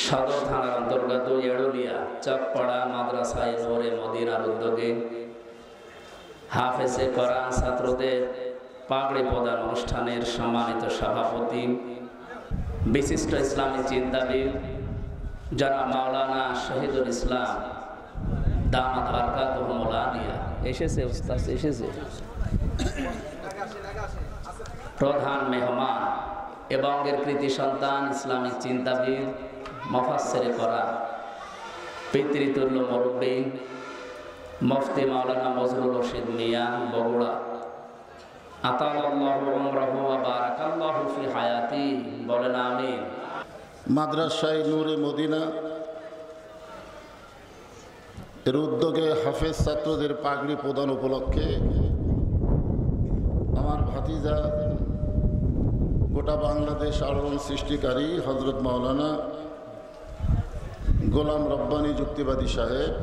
সদর থানার অন্তর্গত এড়ুলিয়া চকপাড়া মাদ্রাসায়ে নূরে মদিনার উদ্যোগে হাফেজে কোরআন ছাত্রদের পাগড়ি প্রদান অনুষ্ঠানের সম্মানিত সভাপতি বিশিষ্ট ইসলামী চিন্তাবিদ জনাব মাওলানা শহীদুল ইসলাম দামাত বারকাতুহুল আলিয়া এসেছে, উস্তাদ এসেছে। প্রধান মেহমান এবং এর কৃতি সন্তান ইসলামিক চিন্তাবিদ মুফাসসিরে কোরআন পিতৃতুল্য মুরব্বী মুফতি মাওলানা বজলুর রশিদ মিয়া বগুড়া আতালাল্লাহু উমরাহু ওয়া বারাকাল্লাহু ফি হায়াতি, বলেন আমিন। মাদ্রাসায়ে নূরে মদিনা এর উদ্যোগে হাফেজ ছাত্রদের পাগড়ি প্রদান উপলক্ষে আমার ভাতিজা গোটা বাংলাদেশ আলোড়ন সৃষ্টিকারী হযরত মাওলানা গোলাম রব্বানী যুক্তিবাদী সাহেব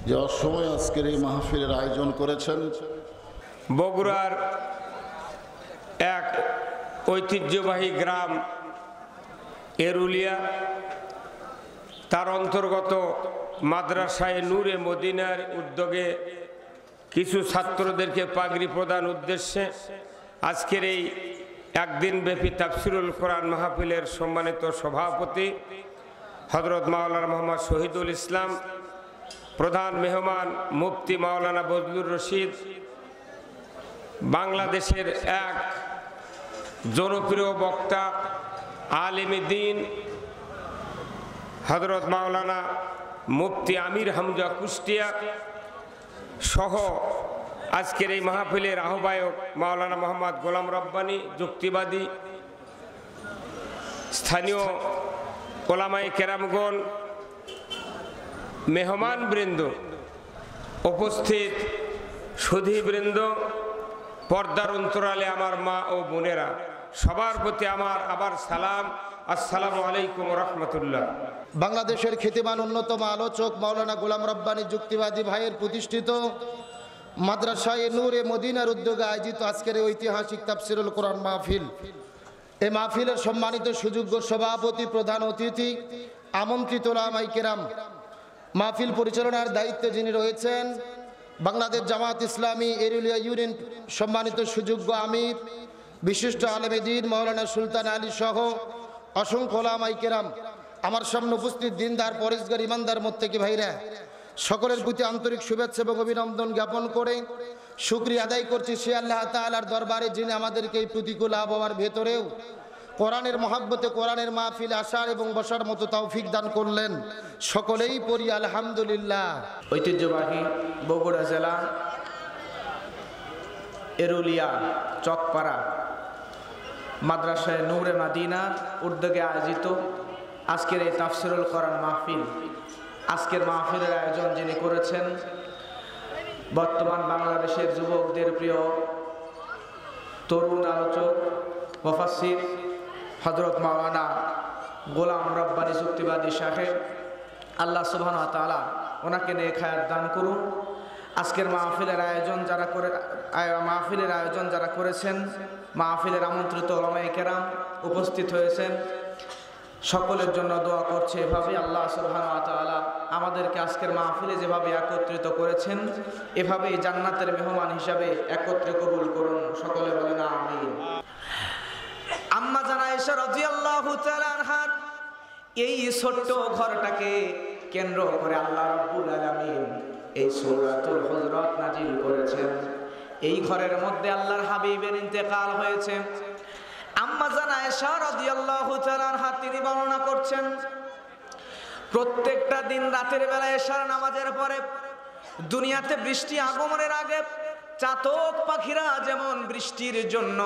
যে অসময়ে আজকের এই মাহফিলের আয়োজন করেছেন। বগুড়ার এক ঐতিহ্যবাহী গ্রাম এরুলিয়া, তার অন্তর্গত মাদ্রাসায়ে নূরে মদিনার উদ্যোগে কিছু ছাত্রদেরকে পাগড়ি প্রদান উদ্দেশ্যে আজকের এই একদিন ব্যাপী তাফসিরুল কোরআন মাহফিলের সম্মানিত সভাপতি হযরত মাওলানা মোহাম্মদ শহীদুল ইসলাম, প্রধান মেহমান মুফতি মাওলানা বজলুর রশিদ, বাংলাদেশের এক জনপ্রিয় বক্তা আলেমে দ্বীন হযরত মাওলানা মুফতি আমির হামজা কুষ্টিয়া সহ আজকের এই মাহফিলের আহ্বায়ক মাওলানা মোহাম্মদ গোলাম রব্বানী যুক্তিবাদী, স্থানীয় ওলামায়ে কেরামগণ, মেহমান বৃন্দ, উপস্থিত সুধীবৃন্দ, পর্দার অন্তরালে আমার মা ও বোনেরা, সবার প্রতি আমার আবার সালাম, আসসালামু আলাইকুম রহমতুল্লাহ। বাংলাদেশের খ্যাতিমান অন্যতম আলোচক মাওলানা গোলাম রব্বানী যুক্তিবাদী ভাইয়ের প্রতিষ্ঠিত মাদ্রাসায়ে নূরে মদিনার উদ্যোগে আয়োজিত আজকের ঐতিহাসিক তাফসিরুল কোরআন মাহফিল, এই মাহফিলের সম্মানিত সুযোগ্য সভাপতি, প্রধান অতিথি, আমন্ত্রিত উলামায়ে কেরাম, মাহফিল পরিচালনার দায়িত্বে যিনি রয়েছেন বাংলাদেশ জামাত ইসলামী এরুলিয়া ইউনিয়ন সম্মানিত সুযোগ্য আমির বিশিষ্ট আলেমে দ্বীন মাওলানা সুলতান আলী সহ অসংখ্য উলামায়ে কেরাম, আমার সামনে উপস্থিত দিনদার পরেশগার ইমানদার মুত্তাকি ভাইরা, সকলের প্রতি আন্তরিক শুভেচ্ছা এবং অভিনন্দন জ্ঞাপন করে শুকরিয়া আদায় করছি সে আল্লাহ তাআলার দরবারে যিনি আমাদেরকে এই প্রতিকূল আবহাওয়ার ভেতরেও কোরআনের মহব্বতে কোরআনের মাহফিলে আসার এবং বসার মতো তৌফিক দান করলেন। সকলেই পড়ি আলহামদুলিল্লাহ। ঐতিহ্যবাহী বগুড়া জেলা এরুলিয়া চকপাড়া মাদ্রাসায়ে নূরে মদিনার উদ্যোগে আয়োজিত আজকের এই তাফসিরুল কোরআন মাহফিল, আজকের মাহফিলের আয়োজন যিনি করেছেন বর্তমান বাংলাদেশের যুবকদের প্রিয় তরুণ আলোচক মুফাসসির হযরত মাওলানা গোলাম রব্বানী যুক্তিবাদী সাহেব, আল্লাহ সুবহানাহু ওয়া তাআলা ওনাকে নেক হায়াত দান করুন। আজকের মাহফিলের আয়োজন যারা করেছেন, মাহফিলের আমন্ত্রিত উলামায়ে কেরাম উপস্থিত হয়েছেন, সকলের জন্য দোয়া করছে এভাবে আল্লাহ সুবহানাহু ওয়া তাআলা আমাদেরকে আজকের মাহফিলে যেভাবে একত্রিত করেছেন এভাবেই জান্নাতের মেহমান হিসাবে একত্রে কবুল করুন, সকলে বলেন আমিন। আম্মা জান আয়েশা রাদিয়াল্লাহু তাআলা আনহা এই ছোট্ট ঘরটাকে কেন্দ্র করে আল্লাহ রাব্বুল আলামিন এই সূরাতুল হুজরাত নাজিল করেছেন। এই ঘরের মধ্যে আল্লাহর হাবিবের ইন্তেকাল হয়েছে। আম্মা জান আয়েশা রাদিয়াল্লাহু তাআলা আনহা তিনি বর্ণনা করছেন, প্রত্যেকটা দিন রাতের বেলা এশার নামাজের পরে দুনিয়াতে বৃষ্টি আগমনের আগে চাতক পাখিরা যেমন বৃষ্টির জন্য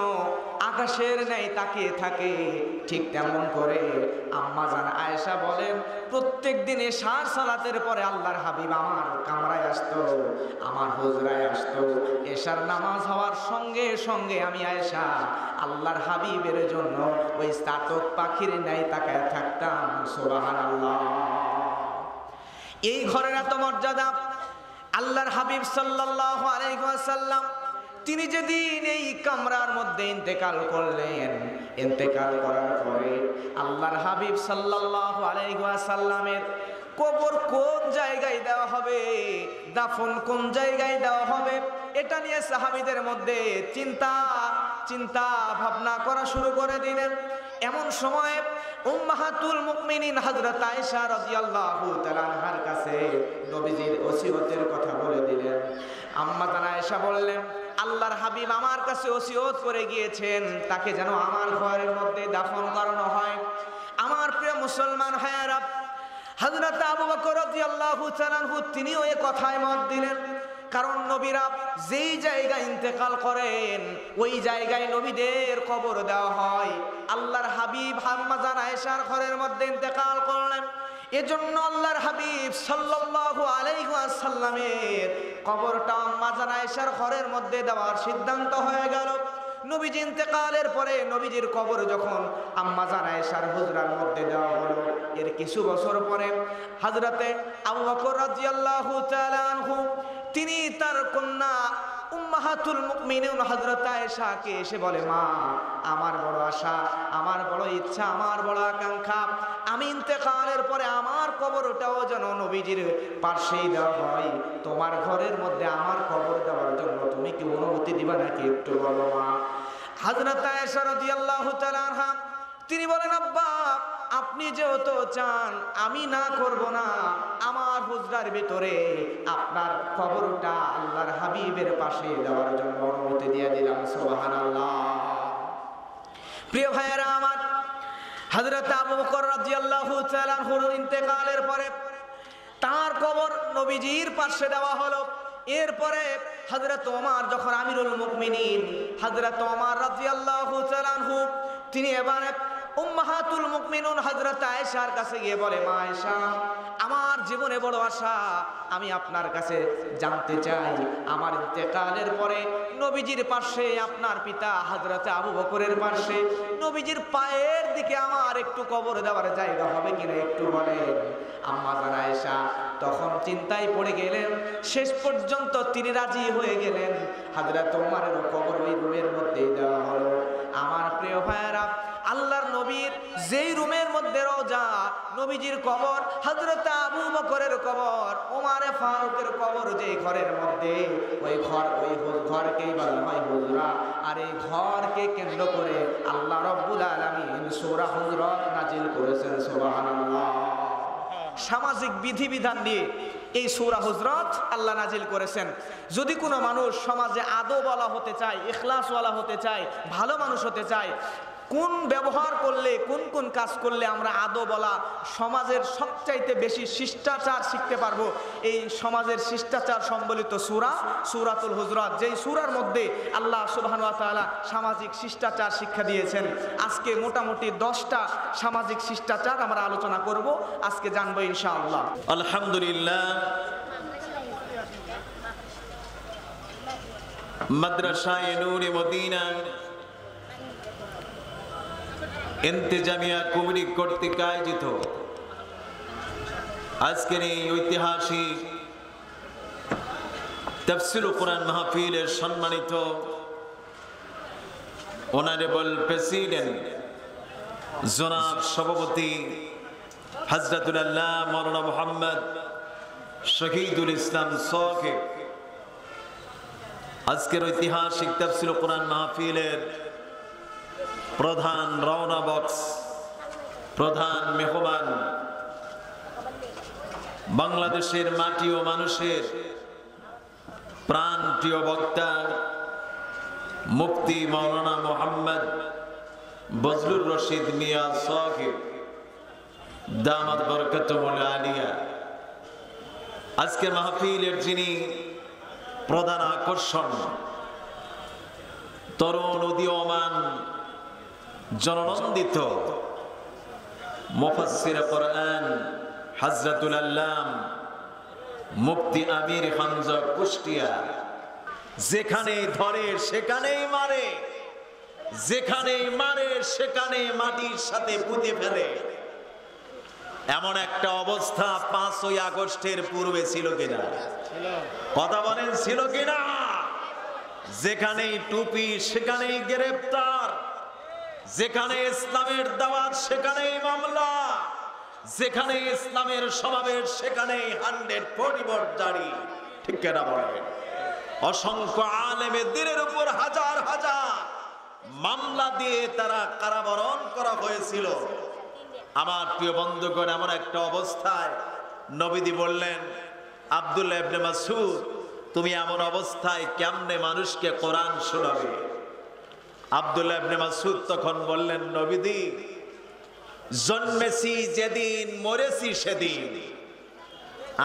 আকাশের ন্যায় তাকিয়ে থাকে, ঠিক তেমন করে আম্মা জান আয়েশা বলেন প্রত্যেক দিন এশার সালাতের পরে আল্লাহর হাবিব আমার কামরায় আসতো, আমার হুজরায় আসতো। এশার নামাজ হওয়ার সঙ্গে সঙ্গে আমি আয়েশা আল্লাহর হাবিবের জন্য ওই চাতক পাখির ন্যায় তাকায় থাকতাম। সুবহানাল্লাহ। এই ঘরের এত মর্যাদা, আল্লাহর হাবিব সাল্লাল্লাহু আলাইহি ওয়াসাল্লাম তিনি যেদিন এই কামরার মধ্যে ইন্তেকাল করলেন, ইন্তেকাল করার পরে আল্লাহর হাবিব সাল্লাল্লাহু আলাইহি ওয়াসাল্লামের কবর কোন জায়গায় দেওয়া হবে, দাফন কোন জায়গায় দেওয়া হবে, এটা নিয়ে সাহাবীদের মধ্যে চিন্তা ভাবনা করা শুরু করে দিলেন। এমন সময় উম্মাহাতুল মুমিনিন হযরত আয়েশা রাদিয়াল্লাহু তাআলা আনহার কাছে নবীজির ওসিয়তের কথা বলে দিলেন। আম্মা জান আয়েশা বললেন, আল্লাহর হাবিব আমার কাছে ওসিয়ত করে গিয়েছেন তাকে যেন আমার ঘরের মধ্যে দাফন করানো হয়। আমার প্রিয় মুসলমান ভাইয়েরা, হযরত আবু বকর রাদিয়াল্লাহু তাআলা আনহু তিনিও এই কথায় মত দিলেন। কারণ নবীরা যেই জায়গায় ইন্তেকাল করেন ওই জায়গায় নবীদের কবর দেওয়া হয়। আল্লাহর হাবিব আম্মা জান আয়েশার ঘরের মধ্যে ইন্তেকাল করলেন, এজন্য আল্লাহর হাবিব সাল্লাল্লাহু আলাইহি ওয়াসাল্লামের কবরটা আম্মা জান আয়েশার ঘরের মধ্যে দেওয়ার সিদ্ধান্ত হয়ে গেল। নবীজি ইন্তেকালের পরে নবীজির কবর যখন আম্মা জান আয়েশার হুজরার মধ্যে দেওয়া হলো, এর কিছু বছর পরে হযরতে আবু বকর রাদিয়াল্লাহু তাআলা আনহু তিনি তার কন্যা উম্মাহাতুল মুমিনিন হযরত আয়েশাকে এসে বলে, মা, আমার বড় আশা, আমার বড় ইচ্ছা, আমার বড় আকাঙ্ক্ষা, আমি ইন্তেকালের পরে আমার কবরটাও যেন নবীজির পাশেই দেওয়া হয়। তোমার ঘরের মধ্যে আমার কবর দেওয়ার জন্য তুমি কি অনুমতি দিবা নাকি একটু বলো মা। হযরত আয়েশা রাদিয়াল্লাহু তাআলা আনহা তিনি বলেন, আব্বা, আপনি যেহেতু চান আমি না করব না, আমার হুজরার ভিতরে আপনার কবরটা আল্লাহর হাবিবের পাশে দেওয়ার জন্য অনুমতি দিয়ে দিলাম। সুবহানাল্লাহ। প্রিয় ভাইয়েরা আমার, হযরত আবু বকর রাদিয়াল্লাহু তাআলা আনহুর ইন্তেকালের পরে তার কবর নবীজির পাশে দেওয়া হলো। এরপরে হযরত ওমর যখন আমিরুল মুমিনিন হযরত ওমর রাদিয়াল্লাহু তাআলা আনহু তিনি এবারে উম্মাহাতুল মুমিনুন হযরত আয়েশার কাছে গিয়ে বলে, মা আয়েশা, আমার জীবনে বড় আশা, আমি আপনার কাছে জানতে চাই আমার ইন্তেকালের পরে নবীজির পাশে আপনার পিতা হযরত আবু বকরের পাশে নবীজির পায়ের দিকে আমার একটু কবর দেওয়ার জায়গা হবে কিনা একটু বলেন। আম্মা জান আয়েশা তখন চিন্তায় পড়ে গেলেন, শেষ পর্যন্ত তিনি রাজি হয়ে গেলেন। হযরত ওমরের কবর ওই রুমের মধ্যেই দেওয়া হলো। আমার প্রিয় ভাইয়েরা, আল্লাহর নবীর যেই রুমের মধ্যে রওজা, নবীজির কবর, হযরত আবু বকরের কবর, ওমরে ফারুকের কবর যেই ঘরের মধ্যে, ওই ঘরকেই বলা হয় হুজরা। আর এই ঘরকে কেন্দ্র করে আল্লাহ রাব্বুল আলামিন সূরা হুজরাত নাজিল করেছেন। সুবহানাল্লাহ। সামাজিক বিধিবিধান নিয়ে এই সূরা হুজরাত আল্লাহ নাজিল করেছেন। যদি কোনো মানুষ সমাজে আদবওয়ালা হতে চায়, ইখলাসওয়ালা হতে চায়, ভালো মানুষ হতে চায়, কোন ব্যবহার করলে, কোন কোন কাজ করলে আমরা আদবওয়ালা সমাজের সবচাইতে বেশি শিষ্টাচার শিখতে পারবো, এই সমাজের শিষ্টাচার সম্বলিত সূরাতুল হুজরাত, যেই সূরার মধ্যে আল্লাহ সুবহানাহু ওয়া তাআলা সামাজিক শিষ্টাচার শিক্ষা দিয়েছেন। আজকে মোটামুটি 10টা সামাজিক শিষ্টাচার আমরা আলোচনা করব, আজকে জানবো ইনশাআল্লাহ। আলহামদুলিল্লাহ, মাদ্রাসায়ে নূরে মদিনা ইন্তেজামিয়া কমিটি কর্তৃক আয়োজিত আজকের এই ঐতিহাসিক তাফসীরুল কোরআন মাহফিলের সম্মানিত অনারেবল প্রেসিডেন্ট জনাব সভাপতি হযরতুল আল্লাহ মাওলানা মুহাম্মদ শহীদুল ইসলাম সাকিব, আজকের ঐতিহাসিক তাফসীরুল কোরআন মাহফিলের প্রধান রওনা বক্স, প্রধান মেহমান, বাংলাদেশের মাটি ও মানুষের প্রাণপ্রিয় বক্তা মুফতি মাওলানা মুহাম্মদ বজলুর রশিদ মিয়া সাকিব দামাত বরকতুল আলিয়া, আজকের মাহফিলের যিনি প্রধান আকর্ষণ, তরুণ উদীয়মান জননন্দিত মুফাসসির কোরআন হযরতুল আল্লাম মুফতি আমির হামজা কুষ্টিয়া, যেখানেই ধরে সেখানেই মারে, যেখানেই মারে সেখানে মাটির সাথে পুঁতে ফেলে, এমন একটা অবস্থা 5ই আগস্টের পূর্বে ছিল কিনা? কথা বলেন, ছিল কিনা? যেখানেই টুপি সেখানেই গ্রেফতার, যেখানে ইসলামের দাওয়াত সেখানেই মামলা, যেখানে ইসলামের সমাবেশ সেখানেই 100% জারি। ঠিক কেনা বলে? অসংখ্য আলেমে দ্বীনের উপর হাজার হাজার মামলা দিয়ে তারা কারাবরণ করা হয়েছিল। আমার প্রিয় বন্ধুগণ, এমন একটা অবস্থায় নবীজি বললেন, আব্দুল্লাহ ইবনে মাসউদ, তুমি এমন অবস্থায় কেমনে মানুষকে কোরআন শোনাবে? আব্দুল্লাহ ইবনে মাসউদ তখন বললেন, নবীজি, জন্মেছি যেদিন মরেছি সেদিন।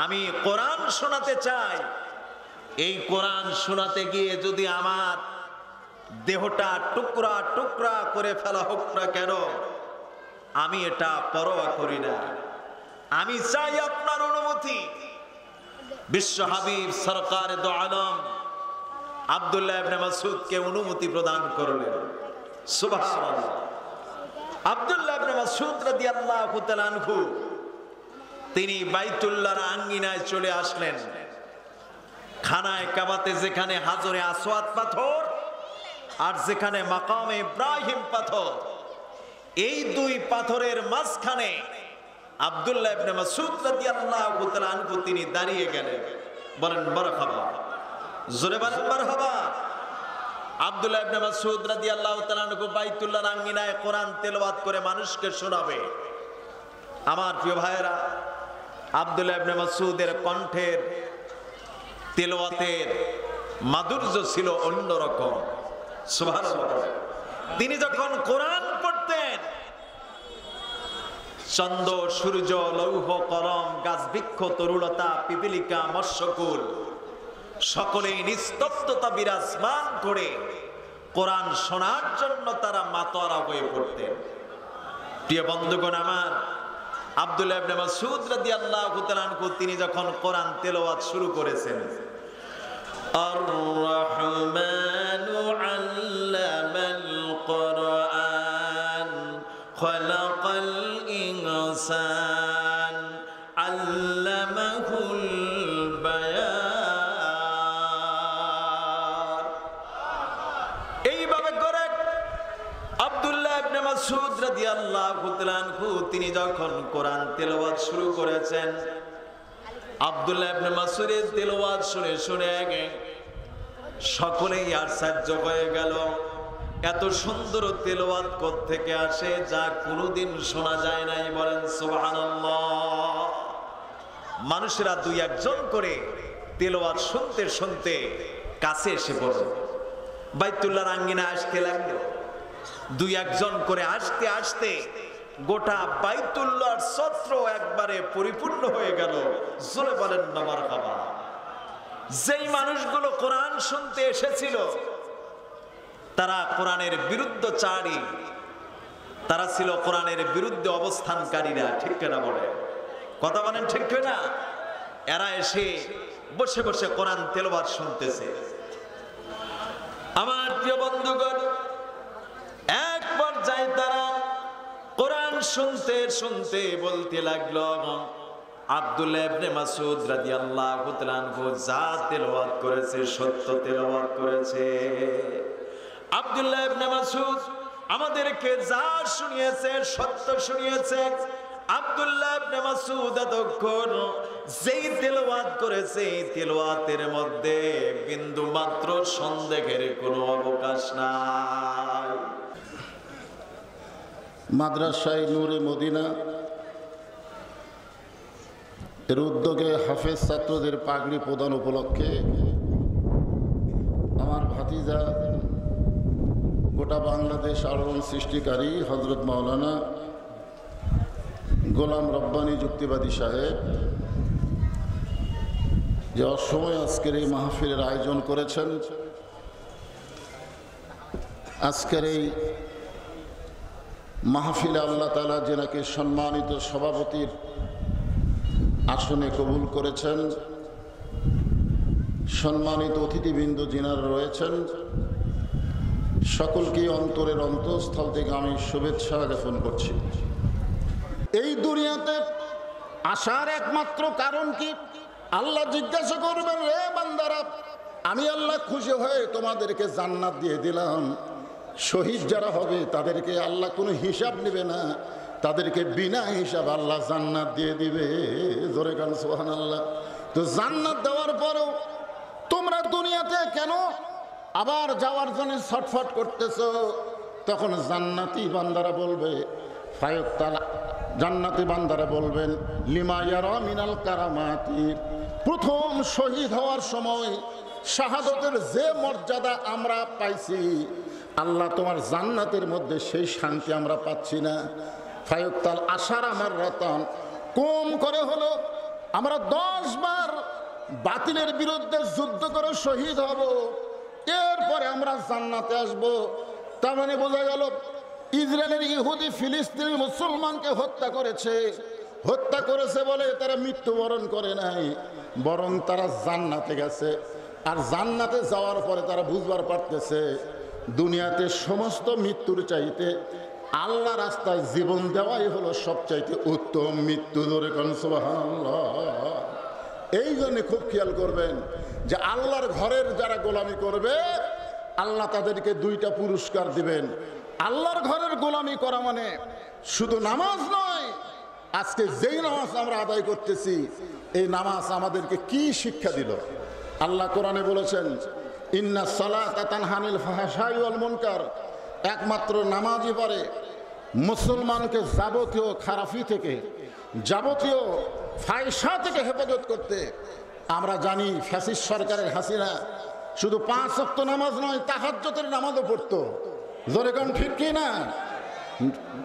আমি কোরআন শোনাতে চাই। এই কোরআন শোনাতে গিয়ে যদি আমার দেহটা টুকরা টুকরা করে ফেলা হোক না কেন, আমি এটা পরোয়া করি না। আমি চাই আপনার অনুমতি। বিশ্ব হাবিব সরকার দো আলম আব্দুল্লাহ ইবনে মাসউদকে অনুমতি প্রদান করলেন। সুবহানাল্লাহ। আব্দুল্লাহ ইবনে মাসউদ রাদিয়াল্লাহু তাআলা আনহু তিনি বাইতুল্লাহর আঙ্গিনায় চলে আসলেন। খানায় কাবাতে যেখানে হাজরে আসওয়াদ পাথর আর যেখানে মাকামে ইব্রাহিম পাথর, এই দুই পাথরের মাঝখানে আব্দুল্লাহ ইবনে মাসউদ রাদিয়াল্লাহু তাআলা আনহু তিনি দাঁড়িয়ে গেলেন। বলেন মারহাবা, জোরে বলেন মারহাবা। আব্দুল্লাহ ইবনে মাসউদ রাদিয়াল্লাহু তাআলা আনহু বাইতুল্লাহর আঙ্গিনায় কোরআন তেলাওয়াত করে মানুষকে শোনাবে। আমার প্রিয় ভাইয়েরা, আব্দুল্লাহ ইবনে মাসউদের কণ্ঠের তেলাওয়াতের মাধুর্য ছিল অন্যরকম। সুবহানাল্লাহ। তিনি যখন কোরআন পড়তেন, চন্দ্র সূর্য লৌহ কলম গাছ বৃক্ষ তরুলতা পিপিলিকা মৎস্যকুল সকলেই নিস্তব্ধতা বিরাজমান করে কোরআন শোনার জন্য তারা মাতোয়ারা হয়ে পড়তেন। প্রিয় বন্ধুগণ আমার, আব্দুল্লাহ ইবনে মাসউদ রাদিয়াল্লাহু তাআলা আনহু তিনি যখন কোরআন তেলাওয়াত শুরু করেছেন, আর রহমানু আল্লামাল কোরআন খালাকাল ইনসান আল্লামাহুল বায়ান। এইভাবে করে আব্দুল্লাহ ইবনে মাসউদ রাদিয়াল্লাহু তাআলা আনহু তিনি যখন কোরআন তেলাওয়াত শুরু করেছেন, আব্দুল্লাহ ইবনে মাসউদের তেলাওয়াত শুনে শুনে সকলেই আশ্চর্য হয়ে গেল। এত সুন্দর তেলাওয়াত কোত্থেকে আসে যা কোনোদিন শোনা যায় নাই? বলেন সুবহানাল্লাহ। মানুষেরা দুই একজন করে তেলাওয়াত শুনতে শুনতে কাছে এসে পড়ল, বাইতুল্লাহর আঙ্গিনায় আসতে লাগলো। দুই একজন করে আসতে আসতে গোটা বাইতুল্লাহর ছত্র একবারে পরিপূর্ণ হয়ে গেল। জোরে বলেন না মারহাবা। যেই মানুষগুলো কোরআন শুনতে এসেছিল তারা কোরআনের বিরুদ্ধচারী, তারা ছিল কোরআনের বিরুদ্ধে অবস্থানকারীরা। ঠিক কিনা বলে? কথা বলেন ঠিক কিনা? এরা এসে বসে বসে কোরআন তেলাওয়াত শুনতেছে। আমার প্রিয় বন্ধুগণ, এক পর্যায়ে তারা কোরআন শুনতে শুনতে বলতে লাগলো, আব্দুল্লাহ ইবনে মাসউদ রাদিয়াল্লাহু তাআলা আনহু যা তেলাওয়াত করেছে সত্য তেলাওয়াত করেছে। আব্দুল্লাহ ইবনে মাসউদ আমাদেরকে যা শুনিয়েছে সত্য শুনিয়েছে। আব্দুল্লাহ ইবনে মাসউদ এতক্ষণ যেই তেলাওয়াত করেছে এই তেলাওয়াতের মধ্যে বিন্দু মাত্র সন্দেহের কোনো অবকাশ নাই। মাদ্রাসায় নূরে মদিনা এর উদ্যোগে হাফেজ ছাত্রদের পাগড়ি প্রদান উপলক্ষে আমার ভাতিজা গোটা বাংলাদেশ আলোড়ন সৃষ্টিকারী হযরত মাওলানা গোলাম রব্বানী যুক্তিবাদী সাহেব যে অসময়ে আজকের এই মাহফিলের আয়োজন করেছেন, আজকের এই মাহফিলে আল্লাহ তাআলা যেনাকে সম্মানিত সভাপতির আসনে কবুল করেছেন, সম্মানিত অতিথিবৃন্দ যিনারা রয়েছেন, সকলকে অন্তরের অন্তঃস্থল থেকে আমি শুভেচ্ছা জ্ঞাপন করছি। এই দুনিয়াতে আসার একমাত্র কারণ কি? আল্লাহ জিজ্ঞাসা করবেন, রে বান্দারা আমি আল্লাহ খুশি হয়ে তোমাদেরকে জান্নাত দিয়ে দিলাম। শহীদ যারা হবে তাদেরকে আল্লাহ কোনো হিসাব নেবে না, তাদেরকে বিনা হিসাব আল্লাহ জান্নাত দিয়ে দিবে। জোরে গান সুবহানাল্লাহ। তো জান্নাত দেওয়ার পরেও তোমরা দুনিয়াতে কেন আবার যাওয়ার জন্য ছটফট করতেছো? তখন জান্নাতি বান্দারা বলবে, জান্নাতি বান্দারা বলবেন, লিমা ইয়ারা মিনাল কারামাতি, প্রথম শহীদ হওয়ার সময় শাহাদতের যে মর্যাদা আমরা পাইছি, আল্লাহ তোমার জান্নাতের মধ্যে সেই শান্তি আমরা পাচ্ছি না। ফায়ুক্তাল আশার আমার রতন, কম করে হলো আমরা 10 বার বাতিলের বিরুদ্ধে যুদ্ধ করে শহীদ হব, এরপরে আমরা জান্নাতে আসব। তার মানে বোঝা গেল ইসরায়েলের ইহুদি ফিলিস্তিনি মুসলমানকে হত্যা করেছে বলে তারা মৃত্যুবরণ করে নাই, বরং তারা জান্নাতে গেছে। আর জান্নাতে যাওয়ার পরে তারা বুঝবার পারতেছে দুনিয়াতে সমস্ত মৃত্যুর চাইতে আল্লাহ রাস্তায় জীবন দেওয়াই হলো সবচাইতে উত্তম মৃত্যু। ধরে কোন সুবহানাল্লাহ। এই জন্য খুব খেয়াল করবেন যে আল্লাহর ঘরের যারা গোলামি করবে আল্লাহ তাদেরকে 2টা পুরস্কার দিবেন। আল্লাহর ঘরের গোলামি করা মানে শুধু নামাজ নয়। আজকে যেই নামাজ আমরা আদায় করতেছি, এই নামাজ আমাদেরকে কি শিক্ষা দিল? আল্লাহ কোরআনে বলেছেন, ইন্না সালাতা তানহা আনিল ফাহশাই ওয়াল মুনকার, একমাত্র নামাজই পারে মুসলমানকে যাবতীয় খারাপি থেকে, যাবতীয় ফায়সা থেকে হেফাজত করতে। আমরা জানি ফ্যাসিস্ট সরকারের হাসিনা শুধু 5 ওয়াক্ত নামাজ নয়, তাহাজ্জুদের নামাজও পড়তো। জোরে কোন ঠিক কি না?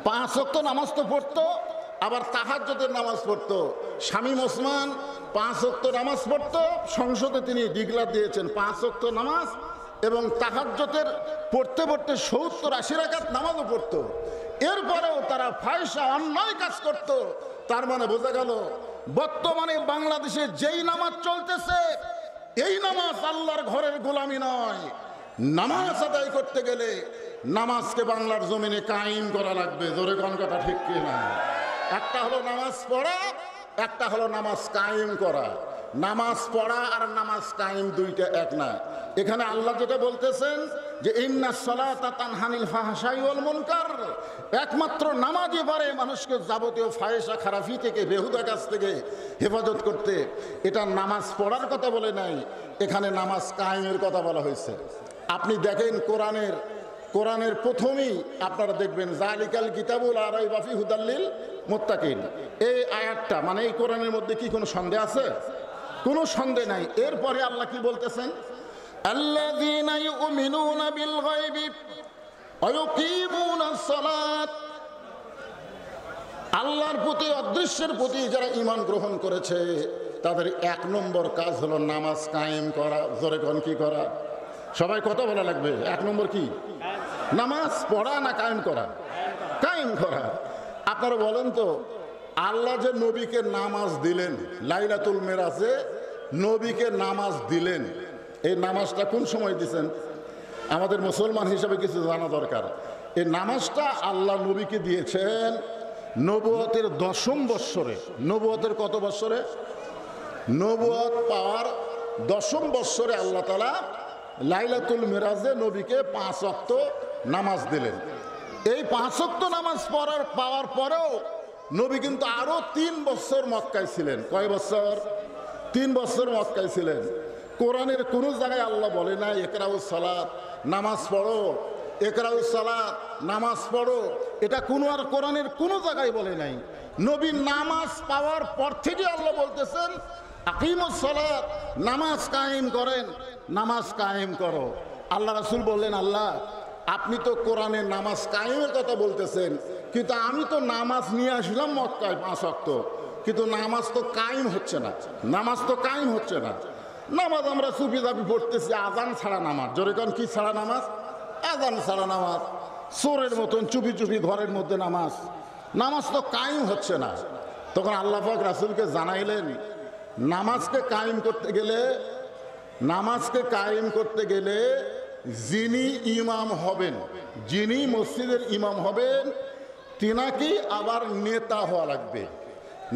5 ওয়াক্ত নামাজ তো পড়তো, আবার তাহাজ্জুদের নামাজ পড়তো। শামীম ওসমান 5 ওয়াক্ত নামাজ পড়তো, সংসদে তিনি ডিক্লার দিয়েছেন 5 ওয়াক্ত নামাজ, এবং তাহাজ্জুদের পড়তে পড়তে 70-80 রাকাত নামাজও পড়তো। এরপরেও তারা ফায়সা অন্যায় কাজ করত। তার মানে বোঝা গেল বর্তমানে বাংলাদেশে যেই নামাজ চলতেছে, এই নামাজ আল্লাহর ঘরের গোলামি নয়। নামাজ আদায় করতে গেলে নামাজকে বাংলার জমিনে কায়েম করা লাগবে। জোরে কোন কথা ঠিক কি না? একটা হলো নামাজ পড়া, একটা হলো নামাজ কায়েম করা। নামাজ পড়া আর নামাজ কায়েম 2টা এক না। এখানে আল্লাহ যেটা বলতেছেন যে ইন্নাস সালাতা তানহা আনিল ফাহশাই ওয়াল মুনকার, একমাত্র নামাজই পারে মানুষকে যাবতীয় ফায়সা খারাপি থেকে, বেহুদা কাজ থেকে হেফাজত করতে। এটা নামাজ পড়ার কথা বলে নাই, এখানে নামাজ কায়েমের কথা বলা হয়েছে। আপনি দেখেন কোরআনের প্রথমেই আপনারা দেখবেন জালিকাল কিতাবুল লা রাইবা ফিহি হুদাল লিল মুত্তাকিন, এই আয়াতটা মানে এই কোরআনের মধ্যে কি কোনো সন্দেহ আছে? কোনো সন্দেহ নাই। এরপরে আল্লাহ কি বলতেছেন? আল্লাযীনা ইউমিনুনা বিল গায়বি ওয়া ইউকিমুনাস সালাত, আল্লাহর প্রতি, অদৃশ্যের প্রতি যারা ঈমান গ্রহণ করেছে তাদের 1 নম্বর কাজ হলো নামাজ কায়েম করা। জোরে কোন কি করা? সবাই কথা বলা লাগবে। 1 নম্বর কি? নামাজ পড়া না কায়েম করা? কায়েম করা। আপনারা বলেন তো, আল্লাহ যে নবীকে নামাজ দিলেন, লাইলাতুল মেরাজে নবীকে নামাজ দিলেন, এই নামাজটা কোন সময় দিয়েছেন? আমাদের মুসলমান হিসাবে কিছু জানা দরকার। এই নামাজটা আল্লাহ নবীকে দিয়েছেন নবুয়তের 10ম বৎসরে। নবুয়তের কত বৎসরে? নবুয়ত পাওয়ার 10ম বৎসরে আল্লাহ তাআলা লাইলাতুল মেরাজে নবীকে 5 ওয়াক্ত নামাজ দিলেন। এই 5 ওয়াক্ত নামাজ পাওয়ার পরেও নবী কিন্তু আরো 3 বছর মক্কায় ছিলেন। কয় বছর? 3 বছর মক্কায় ছিলেন। কোরআনের কোন জায়গায় আল্লাহ বলে না ইকরাউস সালাত, নামাজ পড়ো, ইকরাউস সালাত, নামাজ পড়ো। এটা আর কোরআনের কোন জায়গায় বলে নাই। নবী নামাজ পাওয়ার পর থেকে আল্লাহ বলতেছেন আকিমুস সালাত, নামাজ কায়েম করেন, নামাজ কায়েম করো। আল্লাহ রাসূল বললেন, আল্লাহ আপনি তো কোরআনে নামাজ কায়েমের কথা বলতেছেন, কিন্তু আমি তো নামাজ নিয়ে আসলাম মক্কায় 5 ওয়াক্ত, কিন্তু নামাজ তো কায়েম হচ্ছে না। নামাজ তো কায়েম হচ্ছে না। নামাজ আমরা চুপি চাপি পড়তেছি, আজান ছাড়া নামাজ। জোরে কোন কি ছাড়া নামাজ? আজান ছাড়া নামাজ। চোরের মতন চুপি চুপি ঘরের মধ্যে নামাজ। নামাজ তো কায়েম হচ্ছে না। তখন আল্লাহ পাক রাসূলকে জানাইলেন, নামাজকে কায়েম করতে গেলে যিনি ইমাম হবেন, যিনি মসজিদের ইমাম হবেন, তিনাকে আবার নেতা হওয়া লাগবে।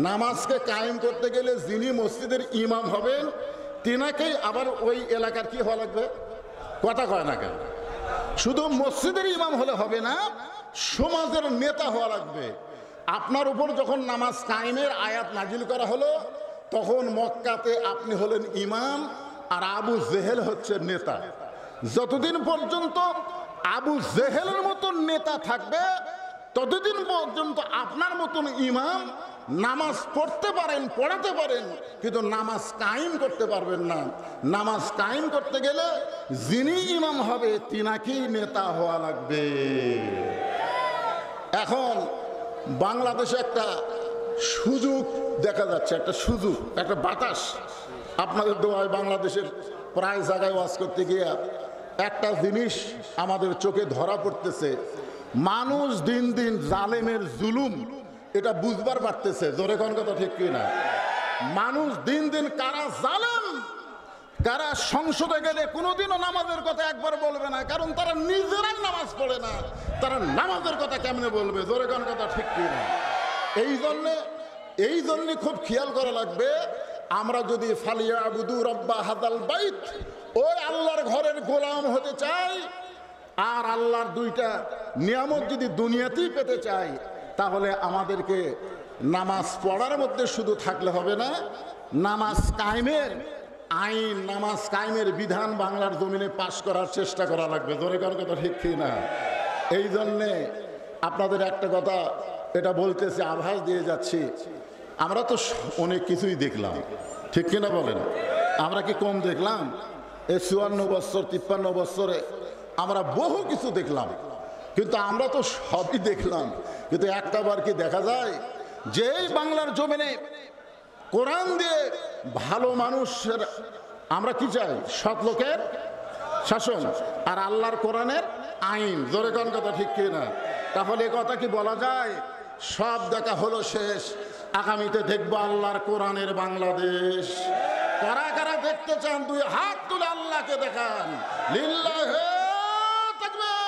নামাজকে কায়েম করতে গেলে যিনি মসজিদের ইমাম হবেন তিনাকেই আবার ওই এলাকার কি হওয়া লাগবে? কথা কয় না কেন? শুধু মসজিদের ইমাম হলে হবে না, সমাজের নেতা হওয়া লাগবে। আপনার উপর যখন নামাজ কায়েমের আয়াত নাজিল করা হলো, তখন মক্কাতে আপনি হলেন ইমাম আর আবু জেহেল হচ্ছে নেতা। যতদিন পর্যন্ত আবু জেহেলের মতন নেতা থাকবে, ততদিন পর্যন্ত আপনার মতন ইমাম নামাজ পড়তে পারেন, পড়াতে পারেন, কিন্তু নামাজ কায়েম করতে পারবেন না। নামাজ কায়েম করতে গেলে যিনি ইমাম হবে তিনাকেই নেতা হওয়া লাগবে। এখন বাংলাদেশে একটা সুযোগ দেখা যাচ্ছে, একটা সুযোগ, একটা বাতাস। আপনাদের দোয়ায় বাংলাদেশের প্রায় জায়গায় ওয়াজ করতে গিয়ে একটা জিনিস আমাদের চোখে ধরা পড়তেছে, মানুষ দিন দিন জালেমের জুলুম এটা বুঝবার পারতেছে। জোরে কোন কথা ঠিক কি না? মানুষ দিন দিন কারা জালেম, কারা সংসদে গেলে কোনোদিনও নামাজের কথা একবার বলবে না, কারণ তারা নিজেরাই নামাজ পড়ে না, তারা নামাজের কথা কেমনে বলবে? জোরে কোন কথা ঠিক কি না? এই জন্যে খুব খেয়াল করা লাগবে। আমরা যদি ফালিয়া আবুদু রব্বা হাদাল বাইত, ওই আল্লাহর ঘরের গোলাম হতে চাই, আর আল্লাহর দুইটা নিয়ামত যদি দুনিয়াতেই পেতে চাই, তাহলে আমাদেরকে নামাজ পড়ার মধ্যে শুধু থাকলে হবে না, নামাজ কায়েমের আইন, নামাজ কায়েমের বিধান বাংলার জমিনে পাশ করার চেষ্টা করা লাগবে। জোরে কার কথা ঠিক কি না? এই জন্যে আপনাদের একটা কথা এটা বলতেছে, আভাস দিয়ে যাচ্ছি, আমরা তো অনেক কিছুই দেখলাম, ঠিক কিনা বলেন? আমরা কি কম দেখলাম? এই 54 বছর 53 বছরে আমরা বহু কিছু দেখলাম, কিন্তু আমরা তো সবই দেখলাম, কিন্তু একটা বার কি দেখা যায় যে এই বাংলার জমিনে কোরআন দিয়ে ভালো মানুষের আমরা কি চাই? সৎ লোকের শাসন আর আল্লাহর কোরআনের আইন। জোরে কোন কথা ঠিক কি না? তাহলে এ কথা কি বলা যায় সব দেখা হলো শেষ, আগামীতে দেখবো আল্লাহর কোরআনের বাংলাদেশ? কারা কারা দেখতে চান দুই হাত তুলে আল্লাহকে দেখান। লিল্লাহে তাকবীর।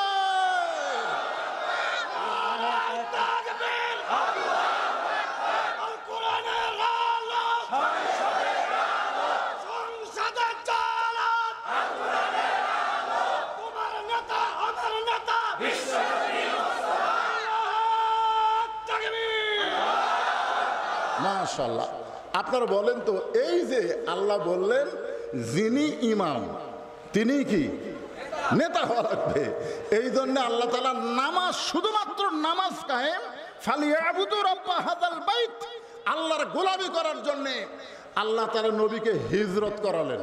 মাশাআল্লাহ। আপনারা বলেন তো, এই যে আল্লাহ বললেন যিনি ইমাম তিনি কি নেতা হওয়া লাগবে, এই জন্য আল্লাহ তাআলা নামাজ, শুধুমাত্র নামাজ কায়েম, ফালিয়াবুদু রাব্বা হাযাল বাইত, আল্লাহর গোলামি করার জন্য আল্লাহ তাআলা নবীকে হিজরত করালেন।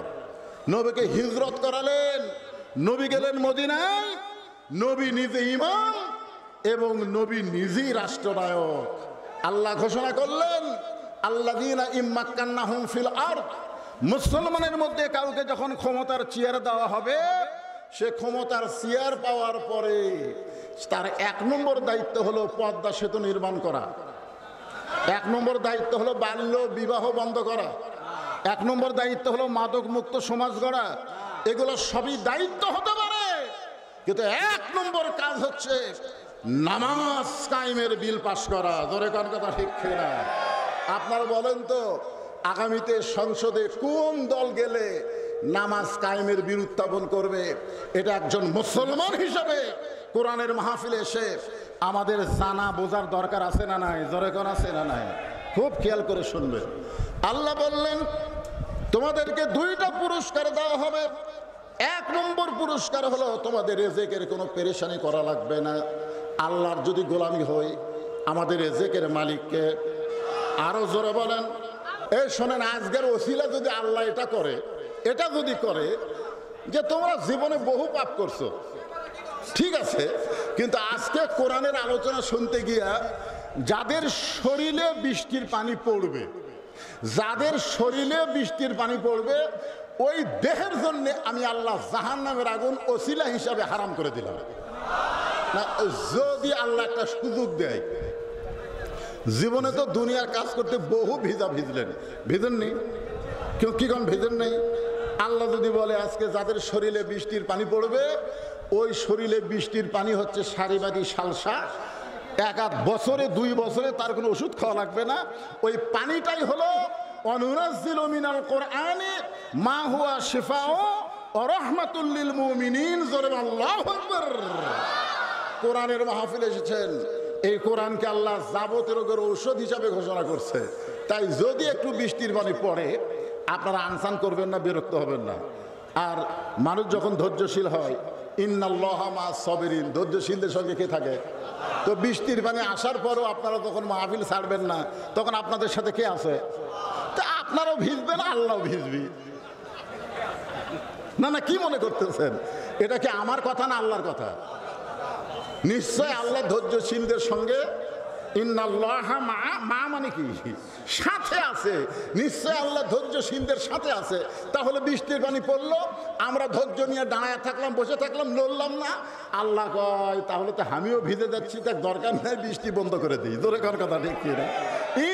নবীকে হিজরত করালেন, নবী গেলেন মদিনায়, নবী নিজে ইমাম এবং নবী নিজেই রাষ্ট্রনায়ক। আল্লাহ ঘোষণা করলেন, আল্লাযীনা ইম্মাক্কান্নাহুম ফিল আরদ, মুসলমানের মধ্যে কাউকে যখন ক্ষমতার চেয়ার দেওয়া হবে, সে ক্ষমতার চেয়ার পাওয়ার পরে তার 1 নম্বর দায়িত্ব হলো পদ্মা সেতু নির্মাণ করা, 1 নম্বর দায়িত্ব হলো বাল্য বিবাহ বন্ধ করা, 1 নম্বর দায়িত্ব হলো মাদক মুক্ত সমাজ গড়া। এগুলো সবই দায়িত্ব হতে পারে, কিন্তু 1 নম্বর কাজ হচ্ছে নামাজ কায়েমের বিল পাশ করা। জোরে কোন কথা ঠিক না? আপনারা বলেন তো, আগামীতে সংসদে কোন দল গেলে নামাজ কায়েমের বিল উত্থাপন করবে? এটা একজন মুসলমান হিসাবে কোরআনের মাহফিলে এসে আমাদের জানা বোঝার দরকার আছে না নাই? জোরে কোন আছে না নাই? খুব খেয়াল করে শুনবেন। আল্লাহ বললেন তোমাদেরকে 2টা পুরস্কার দেওয়া হবে। 1 নম্বর পুরস্কার হলো তোমাদের রিজিকের কোনো পেরেশানি করা লাগবে না। আল্লাহর যদি গোলামি হয়, আমাদের রিজিকের মালিককে। আরো জোরে বলেন। এই শোনেন, আজকের ওসিলা যদি আল্লাহ এটা করে, এটা যদি করে যে তোমরা জীবনে বহু পাপ করছো, ঠিক আছে, কিন্তু আজকে কোরআনের আলোচনা শুনতে গিয়া যাদের শরীরে বৃষ্টির পানি পড়বে, যাদের শরীরে বৃষ্টির পানি পড়বে, ওই দেহের জন্য আমি আল্লাহ জাহান্নামের আগুন ওসিলা হিসাবে হারাম করে দিলাম। না, যদি আল্লাহ একটা সুযোগ দেয়, জীবনে তো দুনিয়ার কাজ করতে বহু ভিজলেন, ভিজেননি? কেউ কি কোন ভিজেন নেই? আল্লাহ যদি বলে আজকে যাদের শরীরে বৃষ্টির পানি পড়বে, ওই শরীরে বৃষ্টির পানি হচ্ছে সারিবাদী সালসা, 1 বছরে 2 বছরে তার কোনো ওষুধ খাওয়া লাগবে না, ওই পানিটাই হলো অনুনাজ্জিলু মিনাল কোরআনি মা হুয়া শিফাউ ওয়া রাহমাতুল লিল মুমিনিন। জোরে আল্লাহু আকবার। কোরআনের মাহফিল এসেছেন, এই কোরআনকে আল্লাহ যাবতীয় রোগের ঔষধ হিসাবে ঘোষণা করছে। তাই যদি একটু বৃষ্টির পানি পড়ে আপনারা আনসান করবেন না, বিরক্ত হবেন না। আর মানুষ যখন ধৈর্যশীল হয়, ইন্নাল্লাহা মা'আস সাবিরিন, ধৈর্যশীলদের সঙ্গে কে থাকে? তো বৃষ্টির পানি আসার পরও আপনারা তখন মাহফিল ছাড়বেন না, তখন আপনাদের সাথে কে আছে? তা আপনারাও ভিজবেন, আল্লাহও ভিজবি। না না, কি মনে করতেছেন? এটা কি আমার কথা না আল্লাহর কথা? নিশ্চয় আল্লাহ ধৈর্যশীলদের সঙ্গে, ইন্নাল্লাহা মা মানে কি? সাথে আছে। নিশ্চয় আল্লাহ ধৈর্যশীলদের সাথে আছে। তাহলে বৃষ্টির পানি পড়লো, আমরা ধৈর্য নিয়ে দাঁড়ায় থাকলাম, বসে থাকলাম, নড়লাম না। আল্লাহ কয় তাহলে তো আমিও ভিজে যাচ্ছি, তার দরকার নেই, বৃষ্টি বন্ধ করে দিই। জোরে কার কথা ঠিক কিনা?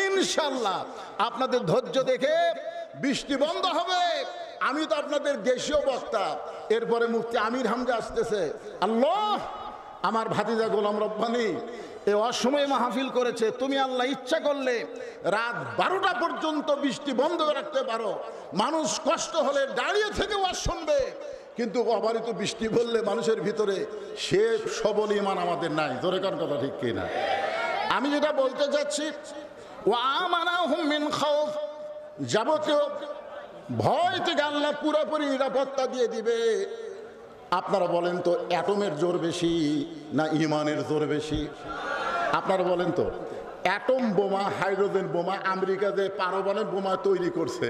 ইনশাল্লাহ আপনাদের ধৈর্য দেখে বৃষ্টি বন্ধ হবে। আমি তো আপনাদের দেশীয় বক্তা। এরপরে মুফতি আমির হামজা আসতেছে। আল্লাহ, আমার ভাতিজা গোলাম রব্বানী এই অসময়ে মাহফিল করেছে, তুমি আল্লাহ ইচ্ছা করলে রাত 12টা পর্যন্ত বৃষ্টি বন্ধ রাখতে পারো। মানুষ কষ্ট হলে দাঁড়িয়ে থেকে ওয়াজ শুনবে, কিন্তু অবারিত বৃষ্টি বললে মানুষের ভিতরে সে সবল ঈমান আমাদের নাই। জোরে কার কথা ঠিক কিনা? আমি যেটা বলতে চাচ্ছি, ওয়া আমানাহুম মিন খাউফ, যাবতীয় ভয় থেকে আল্লাহ পুরোপুরি নিরাপত্তা দিয়ে দিবে। আপনারা বলেন তো, অ্যাটমের জোর বেশি না ইমানের জোর বেশি? আপনারা বলেন তো, অ্যাটম বোমা, হাইড্রোজেন বোমা, আমেরিকা যে পারমাণবিক বোমা তৈরি করছে,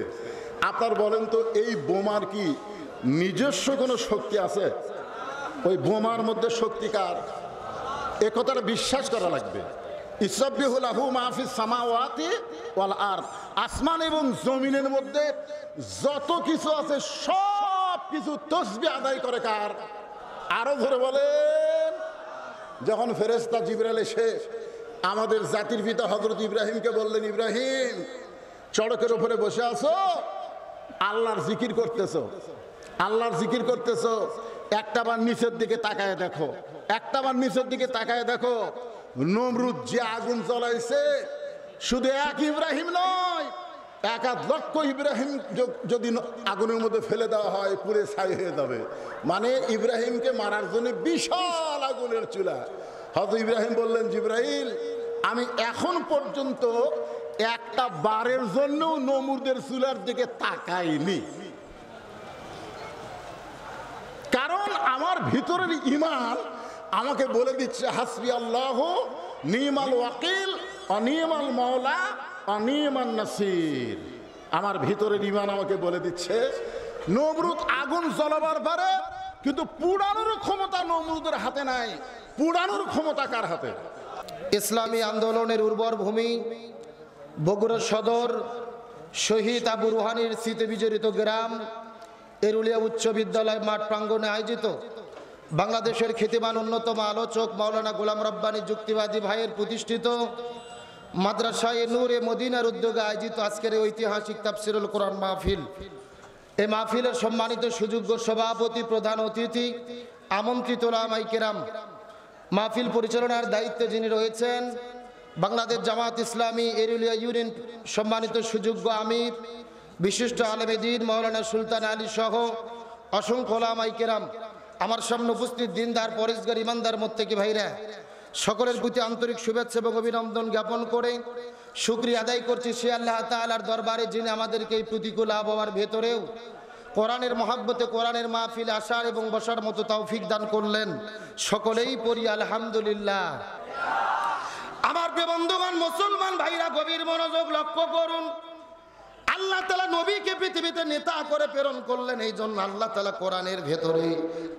আপনারা বলেন তো এই বোমার কি নিজস্ব কোনো শক্তি আছে? ওই বোমার মধ্যে শক্তি কার? এ কথাটা বিশ্বাস করা লাগবে। ইসবিহু লাহু মা ফিস সামাওয়াতি ওয়াল আরদ, আসমান এবং জমিনের মধ্যে যত কিছু আছে সব কিছু তাসবিহ আদায় করে কার? আরো ধরে বলেন। যখন ফেরেশতা জিবরাইল এসে আমাদের জাতির পিতা হযরত ইব্রাহিমকে বললেন, ইব্রাহিম চড়কের উপরে বসে আছো, আল্লাহর জিকির করতেছো, আল্লাহর জিকির করতেছো, একটাবার নিচের দিকে তাকায় দেখো, একটাবার নিচের দিকে তাকায় দেখো, নমরুদ যে আগুন জ্বলাইছে, শুধু এক ইব্রাহিম নয়, 1,00,000 ইব্রাহিম যদি আগুনের মধ্যে ফেলে দেওয়া হয় পুড়ে ছাই হয়ে যাবে। মানে ইব্রাহিমকে মারার জন্য বিশাল আগুনের চুলা। হযরত ইব্রাহিম বললেন, জিবরাইল আমি এখন পর্যন্ত একটা বারের জন্য নমরুদের চুলার দিকে তাকাইনি, কারণ আমার ভিতরের ঈমান আমাকে বলে দিচ্ছে হাসবি আল্লাহ নিমাল ওয়াকিল অনিমাল মাওলা অনিমান নাসির। আমার ভিতরের ঈমান আমাকে বলে দিচ্ছে নমরুদ আগুন জ্বলাবার পারে, কিন্তু পুড়ানোর ক্ষমতা নমরুদের হাতে নাই। পুড়ানোর ক্ষমতা কার হাতে? ইসলামী আন্দোলনের উর্বর ভূমি বগুড়া সদর শহীদ আবু রুহানির স্মৃতি বিজড়িত গ্রাম এরুলিয়া উচ্চ বিদ্যালয় মাঠ প্রাঙ্গণে আয়োজিত বাংলাদেশের খ্যাতিমান অন্যতম আলোচক মাওলানা গোলাম রব্বানী যুক্তিবাদী ভাইয়ের প্রতিষ্ঠিত মাদ্রাসায়ে নূরে মদিনার উদ্যোগে আয়োজিত আজকের এই ঐতিহাসিক তাফসিরুল কোরআন মাহফিল, এই মাহফিলের সম্মানিত সুযোগ্য সভাপতি, প্রধান অতিথি, আমন্ত্রিত উলামায়ে কেরাম, মাহফিল পরিচালনার দায়িত্বে যিনি রয়েছেন বাংলাদেশ জামাত ইসলামী এরুলিয়া ইউনিয়ন সম্মানিত সুযোগ্য আমির, বিশিষ্ট আলেমে দ্বীন মাওলানা সুলতান আলী সহ অসংখ্য উলামায়ে কেরাম, আমার সামনে উপস্থিত দিনদার পরেশগার ইমানদার মুত্তাকি ভাইরা, সকলের প্রতি আন্তরিক শুভেচ্ছা এবং অভিনন্দন জ্ঞাপন করে শুকরিয়া আদায় করছি সে আল্লাহ তাআলার দরবারে যিনি আমাদেরকে এই প্রতিকূল আবহাওয়ার ভেতরেও কোরআনের মহাব্বতে কোরআনের মাহফিলে আসার এবং বসার মতো তৌফিক দান করলেন। সকলেই পড়ি আলহামদুলিল্লাহ। আমার প্রিয় বন্ধুগণ, মুসলমান ভাইরা গভীর মনোযোগ লক্ষ্য করুন। আল্লাহ তাআলা নবীকে পৃথিবীতে নেতা করে প্রেরণ করলেন, এই জন্য আল্লাহ তাআলা কোরআনের ভেতরে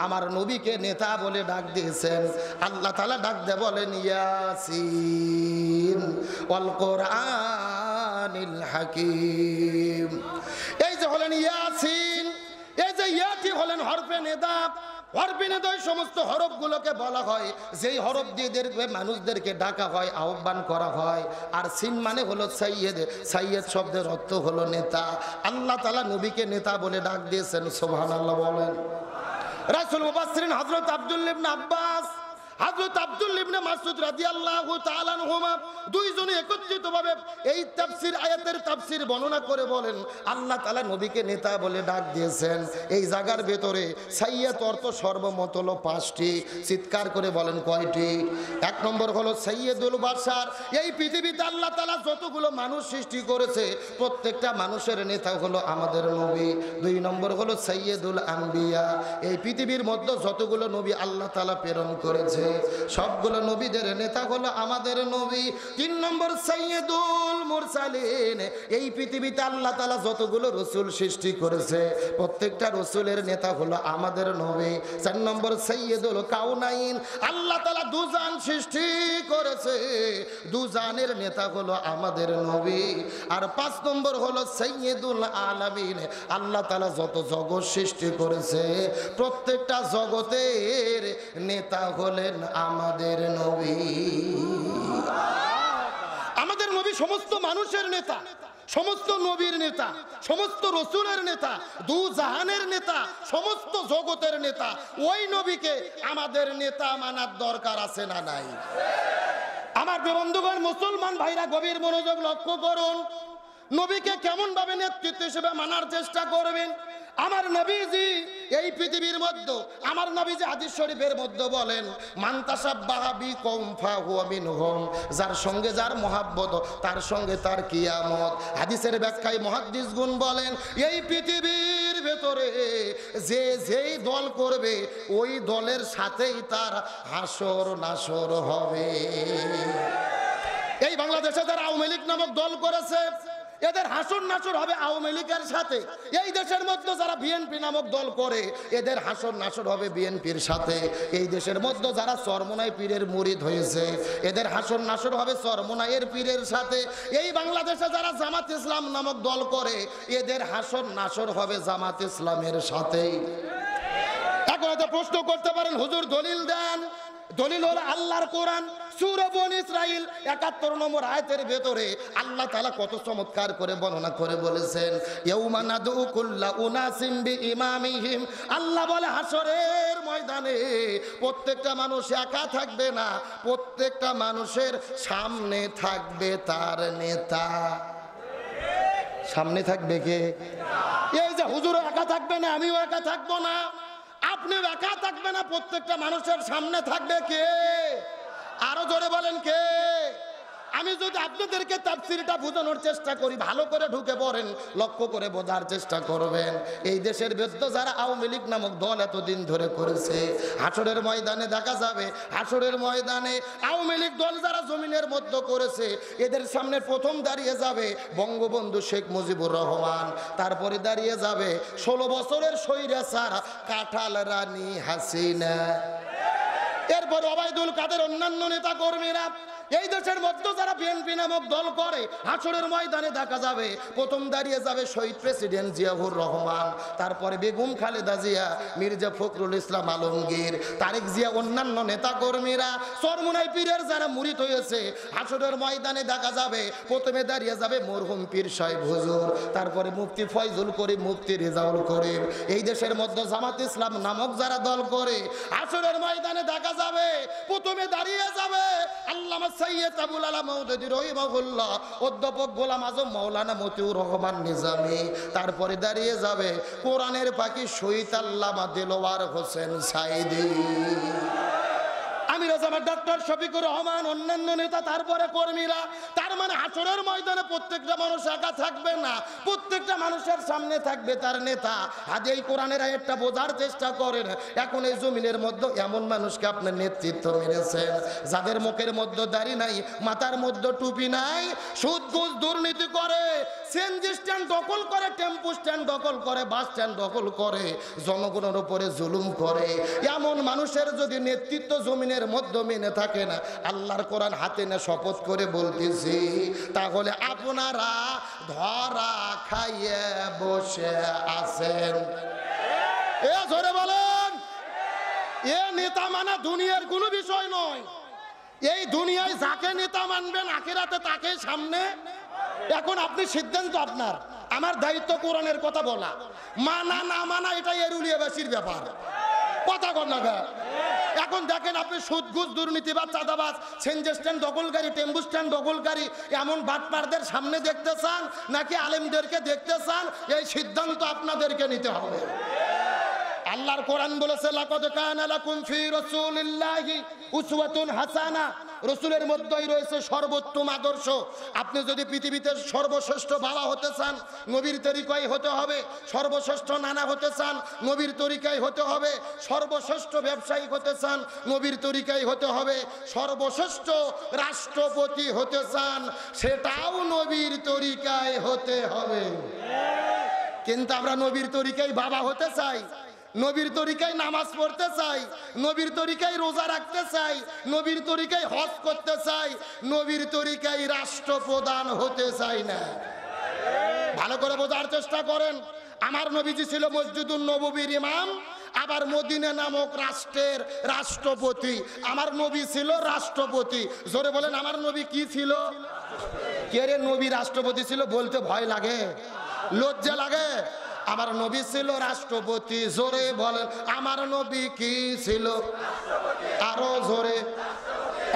আমার নবীকে নেতা বলে ডাক দিয়েছেন। আল্লাহ তাআলা ডাক দিয়ে বলেন, ইয়াসিন ওয়াল কোরআনিল হাকিম। এই যে হলেন ইয়াসিন, এই যে ইয়াতি হলেন হরফে নেদা। হরফে নেদা ওই সমস্ত হরফগুলোকে বলা হয় যেই হরফ দিয়ে মানুষদেরকে ডাকা হয়, আহ্বান করা হয়। আর সিন মানে হলো সাইয়েদ, সাইয়েদ শব্দের অর্থ হলো নেতা। আল্লাহ তাআলা নবীকে নেতা বলে ডাক দিয়েছেন, সুবহানাল্লাহ বলেন। রাসূল মুফাসসিরিন হযরত আব্দুল্লাহ ইবনে আব্বাস হযরত আব্দুল্লাহ ইবনে মাসউদ রাদিয়াল্লাহু তাআলা আনহুমা দুইজনে একত্রিতভাবে এই তাফসীর আয়াতের তাফসীর বর্ণনা করে বলেন আল্লাহ তাআলা নবীকে নেতা বলে ডাক দিয়েছেন। এই জায়গার ভেতরে সাইয়্যিদ অর্থ সর্বমত হলো 5টি। চিৎকার করে বলেন কয়টি? এক নম্বর হলো সাইয়্যিদুল বাশার। এই পৃথিবীতে আল্লাহ তাআলা যতগুলো মানুষ সৃষ্টি করেছে প্রত্যেকটা মানুষের নেতা হলো আমাদের নবী। 2 নম্বর হলো সাইয়্যিদুল আম্বিয়া। এই পৃথিবীর মধ্যে যতগুলো নবী আল্লাহ তাআলা প্রেরণ করেছে সবগুলো নবীদের নেতা হলো আমাদের নবী। 3 নম্বর সাইয়্যিদুল মুরসালিন। এই পৃথিবীতে আল্লাহ তাআলা যতগুলো রাসূল সৃষ্টি করেছে প্রত্যেকটা রাসূলের নেতা হলো আমাদের নবী। 4 নম্বর সাইয়্যিদুল কাউনাইন। আল্লাহ তাআলা দুজান সৃষ্টি করেছে, দুজানের নেতা হলো আমাদের নবী। আর 5 নম্বর হলো সাইয়্যিদুল আলামিন। আল্লাহ তাআলা যত জগৎ সৃষ্টি করেছে প্রত্যেকটা জগতের নেতা হলেন আমাদের নবী। আমাদের নবী সমস্ত মানুষের নেতা, সমস্ত নবীর নেতা, সমস্ত রসুলের নেতা, দু জাহানের নেতা, সমস্ত জগতের নেতা। ওই নবীকে আমাদের নেতা মানার দরকার আছে না নাই? আমার বন্ধুগণ, মুসলমান ভাইরা গভীর মনোযোগ লক্ষ্য করুন। নবীকে কেমন ভাবে নেতৃত্ব হিসেবে মানার চেষ্টা করবেন? আমার নবীজি এই পৃথিবীর মধ্যে, আমার নবীজি হাদিস শরীফের মধ্যে বলেন মান তাশাব্বাহা বিকওম ফাহুয়া মিনহুম। যার সঙ্গে যার মহব্বত তার সঙ্গে তার কিয়ামত। হাদিসের ব্যাখ্যায় মুহাদ্দিসগণ বলেন এই পৃথিবীর ভেতরে যে যেই দল করবে ওই দলের সাথেই তার হাসর নাসর হবে। এই বাংলাদেশে যারা আওয়ামী লীগ নামক দল করেছে এদের হাসর নাসর হবে আওয়ামী লীগের সাথে। এই দেশের মধ্যে যারা বিএনপি নামক দল করে এদের হাসর নাসর হবে বিএনপির সাথে। এই দেশের মধ্যে যারা চরমোনাই পীরের মুরিদ হয়েছে এদের হাসর নাসর হবে চরমোনাইয়ের পীরের সাথে। এই বাংলাদেশে যারা জামাত ইসলাম নামক দল করে এদের হাসর নাসর হবে জামাত ইসলামের সাথেই। এখন হয়তো প্রশ্ন করতে পারেন হুজুর দলিল দেন। দলিল হলো আল্লাহর কোরআন। সূরা বনী ইসরাইল ৭১ নম্বর আয়াতের ভেতরে আল্লাহ তাআলা কত চমৎকার করে বর্ণনা করে বলেছেন ইয়াউমা নাদউ কুল্লা উনাসিম বিইমামিহিম। আল্লাহ বলে হাসরের ময়দানে প্রত্যেকটা মানুষ একা থাকবে না, প্রত্যেকটা মানুষের সামনে থাকবে তার নেতা। সামনে থাকবে কে? এই যে হুজুর একা থাকবে না, আমিও একা থাকবো না, আপনি একা থাকবে না, প্রত্যেকটা মানুষের সামনে থাকবে কে? আরো জোরে বলেন কে? আমি যদি আপনাদেরকে তাফসীরটা বোঝানোর চেষ্টা করি, ভালো করে ঢুকে পড়েন, লক্ষ্য করে বোঝার চেষ্টা করবেন। এই দেশের বিরুদ্ধে যারা আওয়ামী লীগ নামক দল এতদিন ধরে করেছে হাসরের ময়দানে দেখা যাবে, হাসরের ময়দানে আওয়ামী লীগ দল যারা জমিনের মধ্যে করেছে এদের সামনে প্রথম দাঁড়িয়ে যাবে বঙ্গবন্ধু শেখ মুজিবুর রহমান, তারপরে দাঁড়িয়ে যাবে 16 বছরের স্বৈরাচার কাঁঠাল রানী হাসিনা, এরপর ওবায়দুল কাদের, অন্যান্য নেতা কর্মীরা। এই দেশের মধ্যে যারা বিএনপি নামক দল করে হাসরের ময়দানে দেখা যাবে প্রথম দাঁড়িয়ে যাবে শহীদ প্রেসিডেন্ট জিয়াউর রহমান, তারপরে বেগম খালেদা জিয়া, মির্জা ফখরুল ইসলাম আলমগীর, তারেক জিয়া, অন্যান্য নেতা কর্মীরা। চরমোনাই পীরের যারা মুরিদ হয়েছে হাসরের ময়দানে দেখা যাবে প্রথমে দাঁড়িয়ে যাবে মরহুম পীর সাহেব হুজুর, তারপরে মুফতি ফয়জুল করিম, মুফতি রেজাউল করিম। এই দেশের মধ্যে জামাত ইসলাম নামক যারা দল করে হাসরের ময়দানে দেখা যাবে প্রথমে দাঁড়িয়ে যাবে আল্লামা সৈয়দ আবুল আলা মওদুদী রহিমাহুল্লাহ, অধ্যাপক গোলাম আজম মাওলানা মতিউর রহমান নিজামী, তারপরে দাঁড়িয়ে যাবে কোরআনের পাখি শহীদ আল্লামা দেলোয়ার হোসেন সাইদী, আমির জামাত ডক্টর শফিকুর রহমান, অন্যান্য নেতা, তারপরে কর্মীরা। তার মানে হাসরের ময়দানে প্রত্যেকটা মানুষ একা থাকবে না, প্রত্যেকটা মানুষের সামনে থাকবে তার নেতা। আজ এই কোরআনের আয়াতটা বোঝার চেষ্টা করেন। এখন এই জমিনের মধ্যে এমন মানুষকে আপনি নেতৃত্ব মেরেছেন যাদের মুখের মধ্যে দাড়ি নাই, মাথার মধ্যে টুপি নাই, সুদ ঘুষ দুর্নীতি করে, সিএনজি স্ট্যান্ড দখল করে, টেম্পু স্ট্যান্ড দখল করে, বাস স্ট্যান্ড দখল করে, জনগণের উপরে জুলুম করে। এমন মানুষের যদি নেতৃত্ব জমিনের মধ্যে মেনে থাকে না, আল্লাহর কোরআন হাতে না শপথ করে বলতেছি, তাহলে আপনারা ধরা খাইয়ে বসে আছেন। এ জোরে বলেন, এ নেতা মানা দুনিয়ার কোনো বিষয় নয়। এই দুনিয়ায় যাকে নেতা মানবেন আখিরাতে তাকে সামনে। এখন আপনি সিদ্ধান্ত আপনার, আমার দায়িত্ব কোরআনের কথা বলা, মানা না মানা এটা এরুলিয়াবাসীর ব্যাপার। কথা কর না, এখন দেখেন আপনি সুদ ঘুষ দুর্নীতিবাজ চাঁদাবাজ সিএনজি স্ট্যান্ড দখলকারী টেম্পু স্ট্যান্ড দখলকারী এমন বাটপারদের সামনে দেখতে চান নাকি আলেমদেরকে দেখতে চান, এই সিদ্ধান্ত আপনাদেরকে নিতে হবে। আল্লাহর কোরআন বলেছে লাকাদ কানা লাকুম ফি রাসূলিল্লাহি উসওয়াতুন হাসানা, রসুলের মধ্যেই রয়েছে সর্বোত্তম আদর্শ। আপনি যদি পৃথিবীতে সর্বশ্রেষ্ঠ বাবা হতে চান নবীর তরিকায় হতে হবে, সর্বশ্রেষ্ঠ নানা হতে চান নবীর তরিকায় হতে হবে, সর্বশ্রেষ্ঠ ব্যবসায়ী হতে চান নবীর তরিকায় হতে হবে, সর্বশ্রেষ্ঠ রাষ্ট্রপতি হতে চান সেটাও নবীর তরিকায় হতে হবে। কিন্তু আমরা নবীর তরিকায় বাবা হতে চাই, নবীর তরিকায় নামাজ পড়তে চাই, নবীর তরিকায় রোজা রাখতে চাই, নবীর তরিকায় হজ করতে চাই, নবীর তরিকায় রাষ্ট্রপ্রধান হতে চাই না। ভালো করে বোঝার চেষ্টা করেন। আমার নবীজি ছিল মসজিদুন নববীর ইমাম, আবার মদিনা নামক রাষ্ট্রের রাষ্ট্রপতি। আমার নবী ছিল রাষ্ট্রপতি। জোরে বলেন আমার নবী কি ছিল? কে রে নবী রাষ্ট্রপতি ছিল বলতে ভয় লাগে, লজ্জা লাগে? আমার নবী ছিল রাষ্ট্রপতি। জোরে বলেন আমার নবী কি ছিল? আরো জোরে।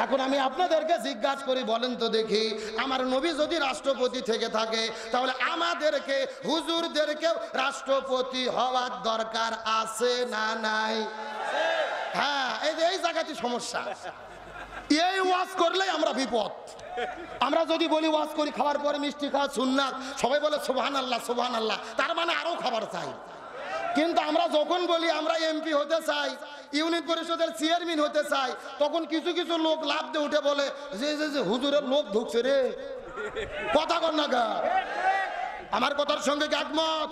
এখন আমি আপনাদেরকে জিজ্ঞাসা করি, বলেন তো দেখি, আমার নবী যদি রাষ্ট্রপতি থেকে থাকে তাহলে আমাদেরকে হুজুরদেরকেও রাষ্ট্রপতি হওয়ার দরকার আছে না নাই? হ্যাঁ, এই জায়গাতে সমস্যা। এই ওয়াজ করলেই আমরা বিপদ। আমরা যদি বলি ওয়াজ করি খাওয়ার পরে মিষ্টি খাওয়া সুন্নাত, সবাই বলে সুবহানাল্লাহ সুবহানাল্লাহ, তার মানে আরো খাবার চাই। কিন্তু আমরা যখন বলি আমরা এমপি হতে চাই, ইউনিয়ন পরিষদের চেয়ারম্যান হতে চাই, তখন কিছু কিছু লোক লাভ দিয়ে উঠে বলে যে হুজুরের লোক ঢুকছে রে। কথা কর না গা, আমার কথার সঙ্গে একমত?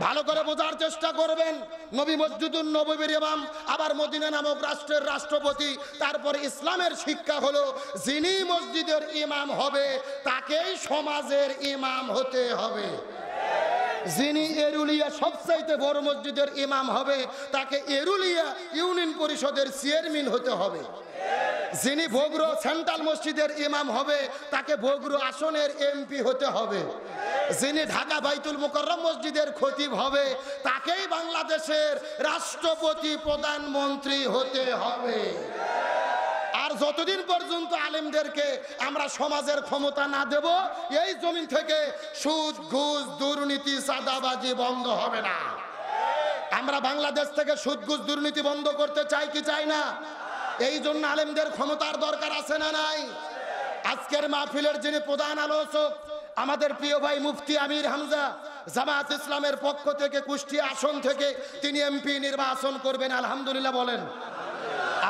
ভালো করে বোঝার চেষ্টা করবেন। নবী মসজিদুন নববীর ইমাম, আবার মদিনা নামক রাষ্ট্রের রাষ্ট্রপতি। তারপরে ইসলামের শিক্ষা হলো যিনি মসজিদের ইমাম হবে তাকেই সমাজের ইমাম হতে হবে। যিনি এরুলিয়া সবচাইতে বড় মসজিদের ইমাম হবে তাকে এরুলিয়া ইউনিয়ন পরিষদের চেয়ারম্যান হতে হবে। যিনি বগুড়া সেন্ট্রাল মসজিদের ইমাম হবে তাকে বগুড়া আসনের এমপি হতে হবে। যিনি ঢাকা বাইতুল মুকাররম মসজিদের খতিব হবে তাকেই বাংলাদেশের রাষ্ট্রপতি প্রধানমন্ত্রী হতে হবে। আর যতদিন পর্যন্ত আলেমদেরকে আমরা সমাজের ক্ষমতা না দেব, এই জমিন থেকে সুদ ঘুষ দুর্নীতি চাঁদাবাজি বন্ধ হবে না। আমরা বাংলাদেশ থেকে সুদ ঘুষ দুর্নীতি বন্ধ করতে চাই কি চাই না? এই জন্য আলেমদের ক্ষমতার দরকার আছে না নাই? আজকের মাহফিলের যিনি প্রধান আলোচক আমাদের প্রিয় ভাই মুফতি আমির হামজা, জামায়াত ইসলামের পক্ষ থেকে কুষ্টিয়া আসন থেকে তিনি এমপি নির্বাচন করবেন, আলহামদুলিল্লাহ বলেন।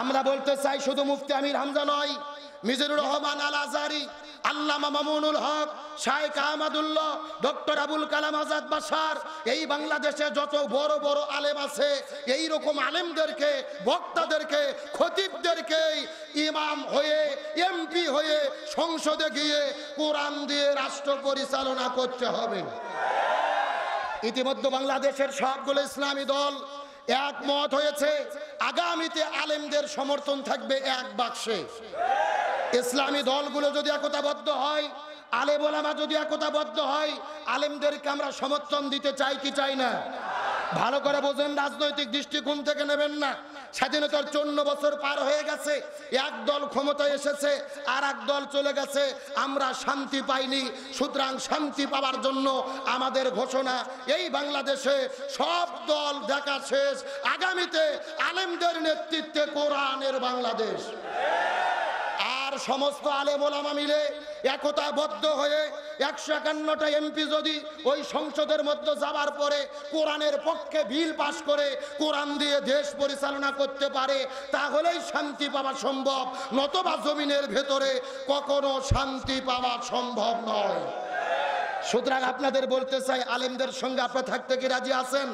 আমরা বলতে চাই শুধু মুফতি আমির হামজা নয়, মিজানুর রহমান আল আজহারি, আল্লামা মামুনুল হক, শাইখ আহমদুল্লাহ, ডক্টর আবুল কালাম আজাদ বাশার, এই বাংলাদেশে যত বড় বড় আলেম আছে এই রকম আলেমদেরকে, বক্তাদেরকে, খতিবদেরকে ইমাম হয়ে এমপি হয়ে সংসদে গিয়ে কোরআন দিয়ে রাষ্ট্র পরিচালনা করতে হবে। ইতিমধ্যে বাংলাদেশের সবগুলো ইসলামী দল একমত হয়েছে আগামীতে আলেমদের সমর্থন থাকবে এক বাক্সে। ইসলামী দলগুলো যদি একতাবদ্ধ হয়, আলেম ওলামা যদি একতাবদ্ধ হয়, আলেমদেরকে আমরা সমর্থন দিতে চাই কি চাই না? ভালো করে বোঝেন, রাজনৈতিক দৃষ্টিকোণ থেকে নেবেন না। স্বাধীনতার 54 বছর পার হয়ে গেছে, এক দল ক্ষমতায় এসেছে আর এক দল চলে গেছে, আমরা শান্তি পাইনি। সুতরাং শান্তি পাওয়ার জন্য আমাদের ঘোষণা, এই বাংলাদেশে সব দল দেখা শেষ, আগামীতে আলেমদের নেতৃত্বে কোরআনের বাংলাদেশ। আর সমস্ত আলেম ওলামা মিলে একতাবদ্ধ হয়ে 151টা এমপি যদি ওই সংসদের মধ্যে যাবার পরে কোরআনের পক্ষে বিল পাশ করে কোরআন দিয়ে দেশ পরিচালনা করতে পারে, তাহলেই শান্তি পাওয়া সম্ভব, নতুবা জমিনের ভেতরে কখনো শান্তি পাওয়া সম্ভব নয়। সুতরাং আপনাদের বলতে চাই, আলেমদের সঙ্গে আপনারা থাকতে কি রাজি আছেন?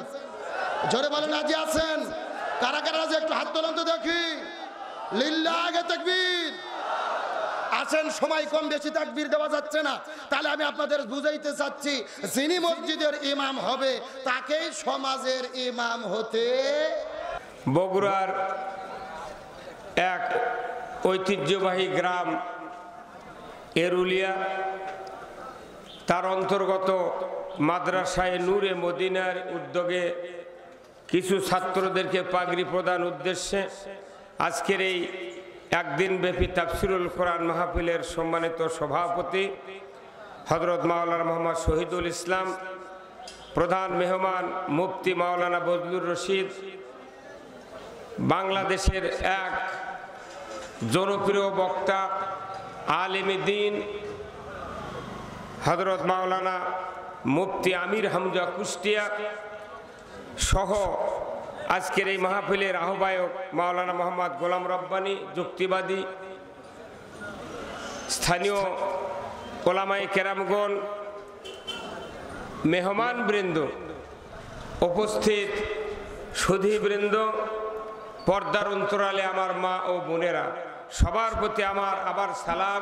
জোরে বলেন রাজি আছেন? কারা কারা রাজি একটু হাত তোলেন তো দেখি। লিল্লাহি তাকবীর। আসেন, সময় কম, বেশি তাকবীর দেওয়া যাচ্ছে না। তাহলে আমি আপনাদের বুঝাইতে চাচ্ছি, যিনি মসজিদের ইমাম হবে তাকেই সমাজের ইমাম হতে। বগুড়ার এক ঐতিহ্যবাহী গ্রাম এরুলিয়া, তার অন্তর্গত মাদ্রাসায়ে নূরে মদিনার উদ্যোগে কিছু ছাত্রদেরকে পাগড়ি প্রদান উদ্দেশ্যে আজকের এই একদিন ব্যাপী তাফসিরুল কোরআন মাহফিলের সম্মানিত সভাপতি হযরত মাওলানা মোহাম্মদ শহীদুল ইসলাম, প্রধান মেহমান মুফতি মাওলানা বজলুর রশিদ, বাংলাদেশের এক জনপ্রিয় বক্তা আলেমে দ্বীন হযরত মাওলানা মুফতি আমির হামজা কুষ্টিয়া সহ আজকের এই মাহফিলের আহ্বায়ক মাওলানা মোহাম্মদ গোলাম রব্বানী যুক্তিবাদী, স্থানীয় ওলামায়ে কেরামগণ, মেহমান বৃন্দ, উপস্থিত সুধীবৃন্দ, পর্দার অন্তরালে আমার মা ও বোনেরা, সবার প্রতি আমার আবার সালাম,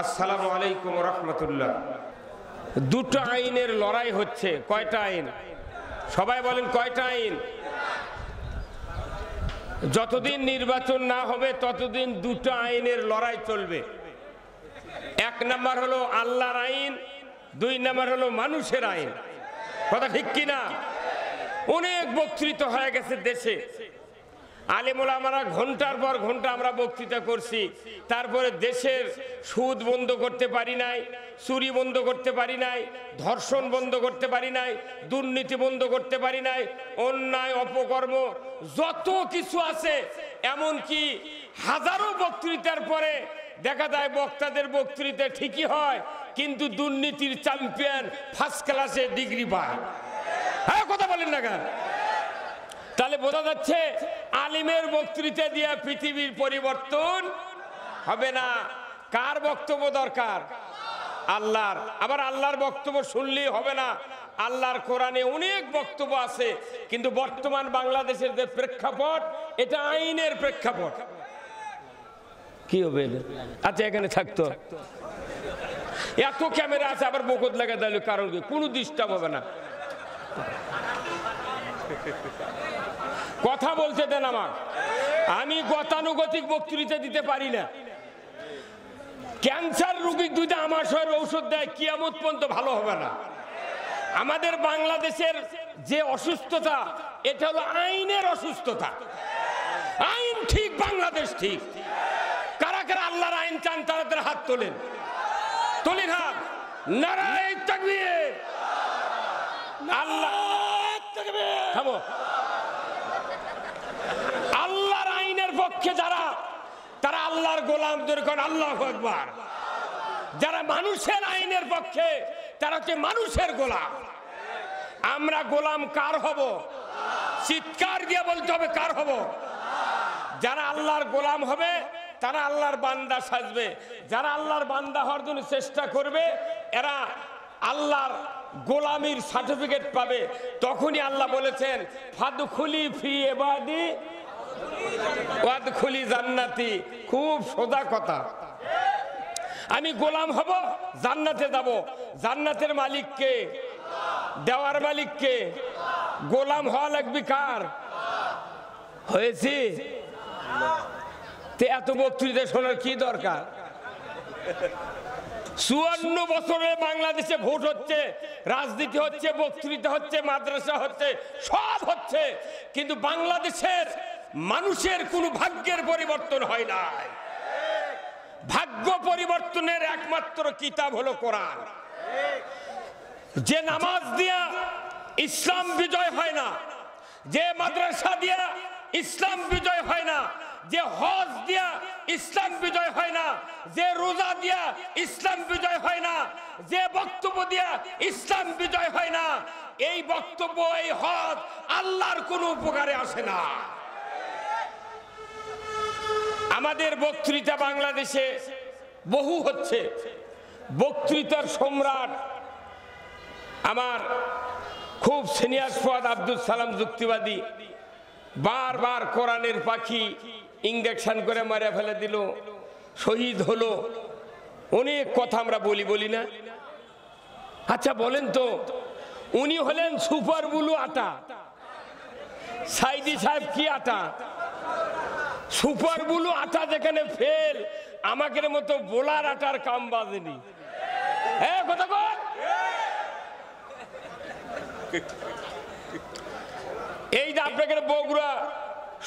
আসসালামু আলাইকুম রহমতুল্লাহ। দুটো আইনের লড়াই হচ্ছে। কয়টা আইন? সবাই বলেন কয়টা আইন? যতদিন নির্বাচন না হবে ততদিন দুটো আইনের লড়াই চলবে। এক নাম্বার হলো আল্লাহর আইন, দুই নাম্বার হলো মানুষের আইন। কথা ঠিক কিনা? অনেক বক্তৃতা হয়ে গেছে দেশে, আলেম ওলামারা ঘন্টার পর ঘন্টা আমরা বক্তৃতা করছি, তারপরে দেশের সুদ বন্ধ করতে পারি নাই, চুরি বন্ধ করতে পারি নাই, ধর্ষণ বন্ধ করতে পারি নাই, দুর্নীতি বন্ধ করতে পারি নাই, অন্যায় অপকর্ম যত কিছু আছে, এমনকি হাজারো বক্তৃতার পরে দেখা যায় বক্তাদের বক্তৃতা ঠিকই হয়, কিন্তু দুর্নীতির চ্যাম্পিয়ন ফার্স্ট ক্লাসে ডিগ্রি পায়। হ্যাঁ, কথা বলেন না কেন? তাহলে বোঝা যাচ্ছে আলিমের বক্তৃতা দিয়ে পৃথিবীর পরিবর্তন হবে না। কার বক্তব্য দরকার? আল্লাহর। আবার আল্লাহর বক্তব্য শুনলেই হবে না, আল্লাহর কোরআনে অনেক বক্তব্য আছে, কিন্তু বর্তমান বাংলাদেশের যে প্রেক্ষাপট, এটা আইনের প্রেক্ষাপট। কি হবে? আচ্ছা, এখানে থাকতো, এত ক্যামেরা আছে, আবার বকত লাগা দিল, কারণ কি? কোনো ডিস্টার্ব হবে না, কথা বলতে দেন আমার। আমি গতানুগতিক বক্তৃতা দিতে পারি না। ক্যান্সার রোগী দুইটা আমাশয়ের ঔষধ দেয়, কিয়ামত পর্যন্ত ভালো হবে না। আমাদের বাংলাদেশের যে অসুস্থতা, এটা হলো আইনের অসুস্থতা। আইন ঠিক, বাংলাদেশ ঠিক। কারা কারা আল্লাহর আইন চান তাদের হাত তোলেন, তোলেন হাত। নারায়ে তাকবীর। আল্লাহ থামো। আল্লাহর আইনের পক্ষে যারা, তারা আল্লাহর গোলাম, যখন আল্লাহু আকবার। যারা মানুষের আইনের পক্ষে, তারা হচ্ছে মানুষের গোলাম। আমরা গোলাম কার হব? চিৎকার দিয়ে বলতে হবে, কার হব? যারা আল্লাহর গোলাম হবে তারা আল্লাহর বান্দা সাজবে। যারা আল্লাহর বান্দা হওয়ার জন্য চেষ্টা করবে, এরা আল্লাহর গোলামির সার্টিফিকেট পাবে। তখনই আল্লাহ বলেছেন, ফাদখুলি ফি ইবাদি ওয়াদখুলি জান্নাতি। খুব সোজা কথা। আমি গোলাম হব, জান্নাতে যাব। জান্নাতের মালিক কে? দেওয়ার মালিক কে? গোলাম হওয়া লাগবে কার? হয়েছি তে এত বক্তৃতা শোনার কি দরকার? 54 বছরে বাংলাদেশে ভোট হচ্ছে, রাজনীতি হচ্ছে, বক্তৃতা হচ্ছে, মাদ্রাসা হচ্ছে, সব হচ্ছে, কিন্তু বাংলাদেশের মানুষের কোনো ভাগ্যের পরিবর্তন হয় নাই। ভাগ্য পরিবর্তনের একমাত্র কিতাব হলো কোরআন। যে নামাজ দিয়া ইসলাম বিজয় হয় না, যে মাদ্রাসা দিয়া ইসলাম বিজয় হয় না, যে হজ দিয়া ইসলাম বিজয় হয় না, যে রোজা দিয়া ইসলাম বিজয় হয় না, যে বক্তব্য দিয়া ইসলাম বিজয় হয় না, এই বক্তব্য, এই হজ আল্লাহর কোনো উপকারে আসে না। আমাদের বক্তৃতা বাংলাদেশে বহু হচ্ছে। বক্তৃতার সম্রাট আমার খুব সিনিয়র ফুয়াদ আব্দুল সালাম যুক্তিবাদী, বারবার কোরআনের পাখি ইঞ্জেকশন করে মারা ফেলে দিল, শহীদ হলো। অনেক কথা আমরা বলি না? আচ্ছা বলেন তো, উনি হলেন সুপার ব্লু আটা, সাইদি সাহেব কি আটা? সুপার ব্লু আটা যেখানে ফেল, আমাদের মতো বোলার আটার কাম বাজেনি। হ্যাঁ, কথা বল। এই যে আপনাকে বগুড়া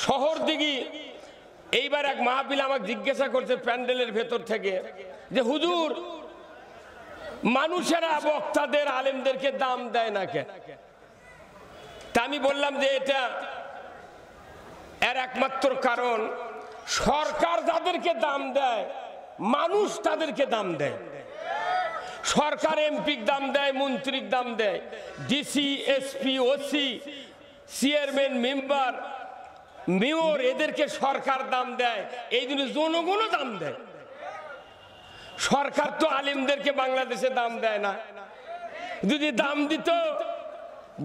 শহর দিকে এইবার এক মাহফিল আমাকে জিজ্ঞাসা করছে প্যান্ডেলের ভেতর থেকে যে হুজুর, মানুষেরা বক্তাদের আলেমদেরকে দাম দেয় না কেন? তা আমি বললাম যে এটা এর একমাত্র কারণ, সরকার যাদেরকে দাম দেয় মানুষ তাদেরকে দাম দেয়। সরকার এমপির দাম দেয়, মন্ত্রীর দাম দেয়, DC, SP, OC, chairman, member, mayor, এদেরকে সরকার দাম দেয়। এই জন্য জনগণও দাম দেয়। সরকার তো আলেমদেরকে বাংলাদেশে দাম দেয় না। যদি দাম দিত,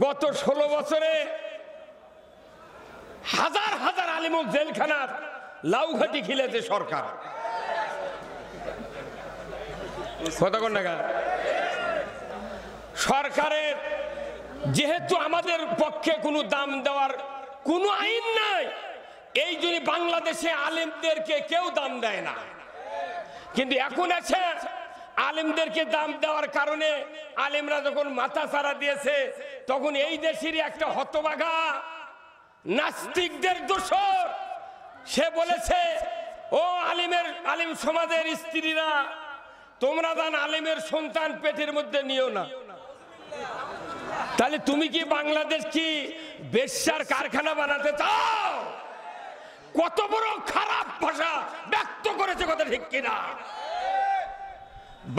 গত 16 বছরে হাজার হাজার আলেমক জেলখানার লাউঘাটি খিলেছে সরকার। কথা কোন না? সরকারের যেহেতু আমাদের পক্ষে কোনো দাম দেওয়ার কোনো আইন নাই, এই জন্য বাংলাদেশে আলেমদেরকে কেউ দাম দেয় না। কিন্তু এখন আছে আলেমদেরকে দাম দেওয়ার কারণে আলেমরা যখন মাথা ছাড়া দিয়েছে, তখন এই দেশেরই একটা হতভাগা নাস্তিকদের দোষর সে বলেছে, ও আলেম সমাজের স্ত্রীরা, তোমরা জান আলেমের সন্তান পেটের মধ্যে নিও না। তাহলে তুমি কি বাংলাদেশ কি বেশ্যার কারখানা বানাতে চাও? কত বড় খারাপ ভাষা ব্যক্ত করেছে, কথা ঠিক কিনা?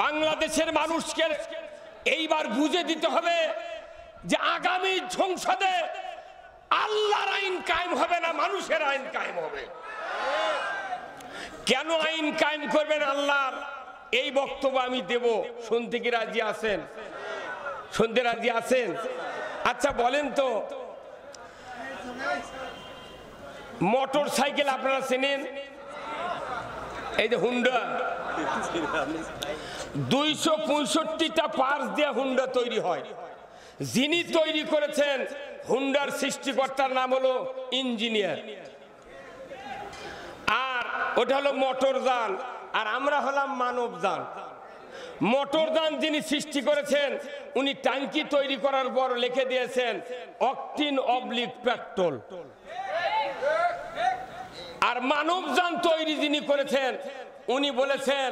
বাংলাদেশের মানুষকে এইবার বুঝে দিতে হবে যে আগামী সংসদে আল্লাহর আইন কায়েম হবে না, মানুষের আইন কায়েম হবে। কেন আইন কায়েম করবেন আল্লাহর? এই বক্তব্য আমি দেব। শুনতে কি রাজি আছেন? শুনতে রাজি আছেন? আচ্ছা বলেন তো, মোটর সাইকেল আপনারা চেনেন? এই যে হুন্ডা, 265টা পার্টস দিয়ে হুন্ডা তৈরি হয়। যিনি তৈরি করেছেন হুন্ডার সৃষ্টিকর্তার নাম হলো ইঞ্জিনিয়ার, আর ওটা হলো মোটরযান, আর আমরা হলাম মানবযান। মোটরযান যিনি সৃষ্টি করেছেন, উনি ট্যাঙ্কি তৈরি করার পর লিখে দিয়েছেন অকটেন অবলিক পেট্রোল। আর মানবযান তৈরি যিনি করেছেন, উনি বলেছেন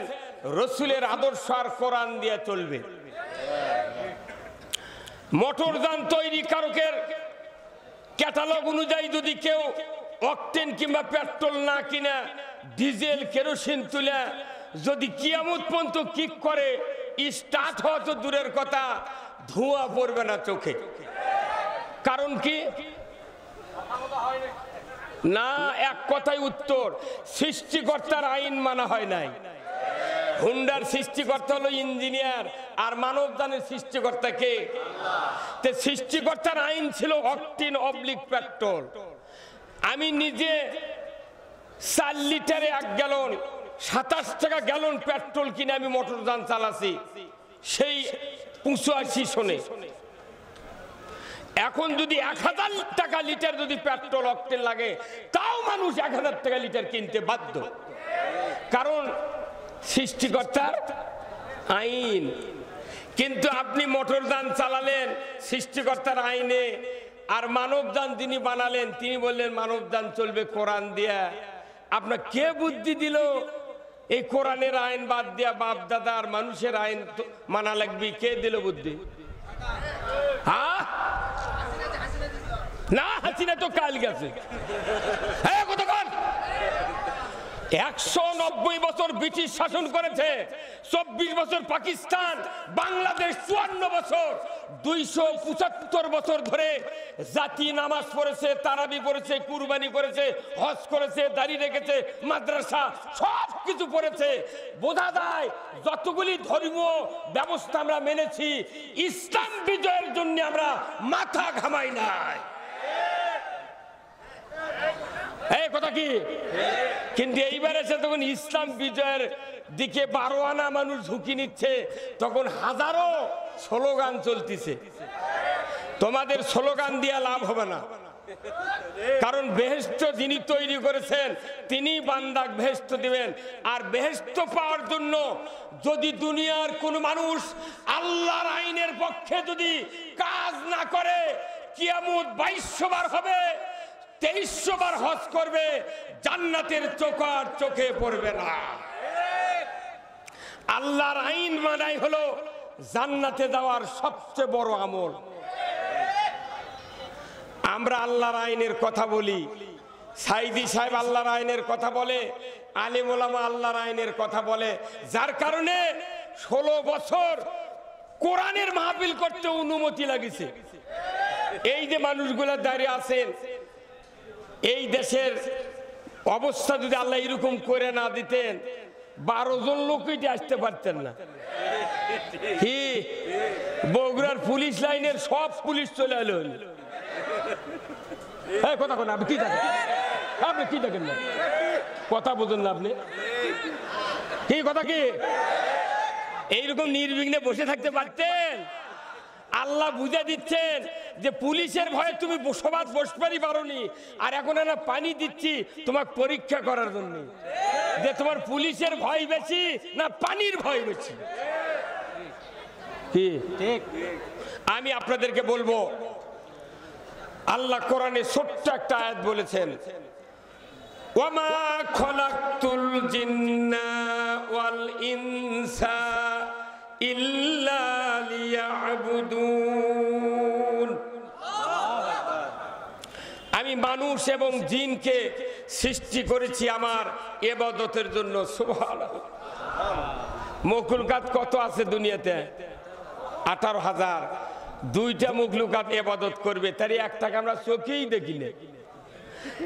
রসুলের আদর্শ আর কোরআন দিয়ে চলবে। মোটরযান তৈরি কারকের ক্যাটালগ অনুযায়ী যদি কেউ অকটেন কিংবা পেট্রোল না কিনা ডিজেল কেরোসিন তুলে যদি কিয়ামত পর্যন্ত কিক করে, স্টার্ট হওয়া তো দূরের কথা, ধোঁয়া পড়বে না চোখে। কারণ কি না? এক কথাই উত্তর, সৃষ্টিকর্তার আইন মানা হয় নাই। হুন্ডার সৃষ্টিকর্তা হলো ইঞ্জিনিয়ার, আর মানবযানের সৃষ্টিকর্তা কে? সৃষ্টিকর্তার আইন ছিল অকটেন অবলিক পেট্রোল। আমি নিজে 4 লিটারে 1 গ্যালন 27 টাকা গ্যালন পেট্রোল কিনে আমি মোটরযান চালাছি সেই 85 সনে। এখন যদি 1000 টাকা লিটার যদি পেট্রোল অকটেন লাগে, তাও মানুষ 1000 টাকা লিটার কিনতে বাধ্য। কারণ সৃষ্টিকর্তার আইন। কিন্তু আপনি মোটরযান চালালেন সৃষ্টিকর্তার আইনে, আর মানবযান যিনি বানালেন তিনি বললেন মানবযান চলবে কোরআন দিয়া। আপনার কে বুদ্ধি দিল এই কোরআনের আইন বাদ দিয়া বাপ দাদা আর মানুষের আইন মানা লাগবে? কে দিল বুদ্ধি? না, হাসিনা তো কাল গেছে। 190 বছর ব্রিটিশ শাসন করেছে, 24 বছর পাকিস্তান, বাংলাদেশ 54 বছর, 275 বছর ধরে জাতি নামাজ পড়েছে, তারাবি পড়েছে, কুরবানি করেছে, হজ করেছে, দাড়ি রেখেছে, মাদ্রাসা সব কিছু পড়েছে। বোঝা যায় যতগুলি ধর্মীয় ব্যবস্থা আমরা মেনেছি, ইসলাম বিজয়ের জন্য আমরা মাথা ঘামাই নাই। এই কথা কি? কিন্তু এইবার এসে তখন ইসলাম বিজয়ের দিকে 12 আনা মানুষ ঝুঁকি নিচ্ছে, তখন হাজারো স্লোগান চলতেছে। তোমাদের স্লোগান দিয়ে লাভ হবে না, কারণ বেহেশত যিনি তৈরি করেছেন তিনি বান্দাক বেহেশত দিবেন। আর বেহেশত পাওয়ার জন্য যদি দুনিয়ার কোন মানুষ আল্লাহর আইনের পক্ষে যদি কাজ না করে, কিয়ামত 2200 বার হবে, 2300 বার হজ করবে, জান্নাতের চোখ চোখে পড়বে না। আল্লাহর আইন মানাই হলো জান্নাতে যাওয়ার সবচেয়ে বড় আমল। আমরা আল্লাহর আইনের কথা বলি, সাইদি সাহেব আল্লাহর আইনের কথা বলে, আলেম ওলামা আল্লাহর আইনের কথা বলে, যার কারণে 16 বছর কোরআনের মাহফিল করতে অনুমতি লাগিছে। এই যে মানুষগুলো দাঁড়িয়ে আছেন, এই দেশের অবস্থা যদি আল্লাহ এরকম করে না দিতেন, 12 জন লোকই আসতে পারতেন না। কি বগুড়ার পুলিশ লাইনের সব পুলিশ চলে এলো। কথা কোন আপনি কি দেখেন? আপনি কি দেখেন না? কথা বুঝুন না আপনি কি কথা কি এইরকম নির্বিঘ্নে বসে থাকতে পারতেন? আল্লাহ বুঝে দিচ্ছেন যে পুলিশের ভয়ে তুমি বসবাস বসবারই পারোনি, আর এখন না পানি দিচ্ছি তোমাকে পরীক্ষা করার জন্য যে তোমার পুলিশের ভয় বেশি না পানির ভয় বেশি। কি ঠিক? আমি আপনাদেরকে বলবো, আল্লাহ কোরআনে ছোট্ট একটা আয়াত বলেছেন, ওয়ামা খলাকতুল জিন্না ওয়াল ইনসা ইল্লা লিয়াবুদুন। আমি মানুষ এবং জিনকে সৃষ্টি করেছি আমার ইবাদতের জন্য। সুবহানাল্লাহ। মখলুকাত কত আছে দুনিয়াতে? 18,000। 2টা মখলুকাত ইবাদত করবে, তারই একটাকে আমরা চোখেই দেখি না।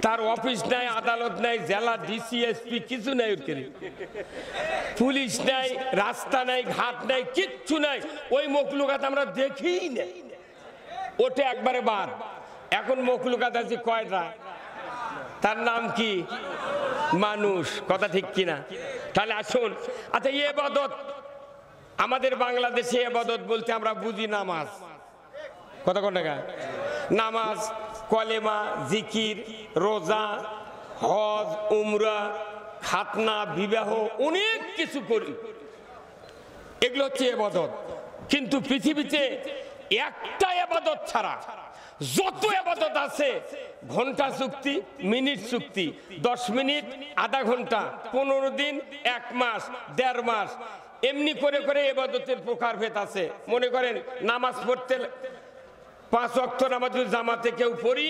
তার অফিস নাই, আদালত নাই, জেলা ডিসি এসপি কিছু নাই, পুলিশ নাই, রাস্তা নাই, ঘাট নাই, কিচ্ছু নাই। ওই মখলুকাত আমরা দেখিই না, ওটা একবারে বাদ। এখন মখলুকাত আছে কয়টা? তার নাম কি? মানুষ। কথা ঠিক কিনা? তাহলে আসুন, আচ্ছা ইবাদত, আমাদের বাংলাদেশে ইবাদত বলতে আমরা বুঝি নামাজ। কথা কোন টাকা? নামাজ, কলেমা, জিকির, রোজা, হজ, উমরা, খাতনা, বিবাহ, অনেক কিছু করি, এগুলো হচ্ছে ইবাদত। কিন্তু পৃথিবীতে একটা ইবাদত ছাড়া যত ইবাদত আছে, ঘন্টা চুক্তি, মিনিট চুক্তি, 10 মিনিট, আধা ঘন্টা, 15 দিন, 1 মাস, 1.5 মাস, এমনি করে করে ইবাদতের প্রকারভেদ আছে। মনে করেন নামাজ পড়তে 5 ওয়াক্ত নামাজ জামাতে কেউ পড়ি,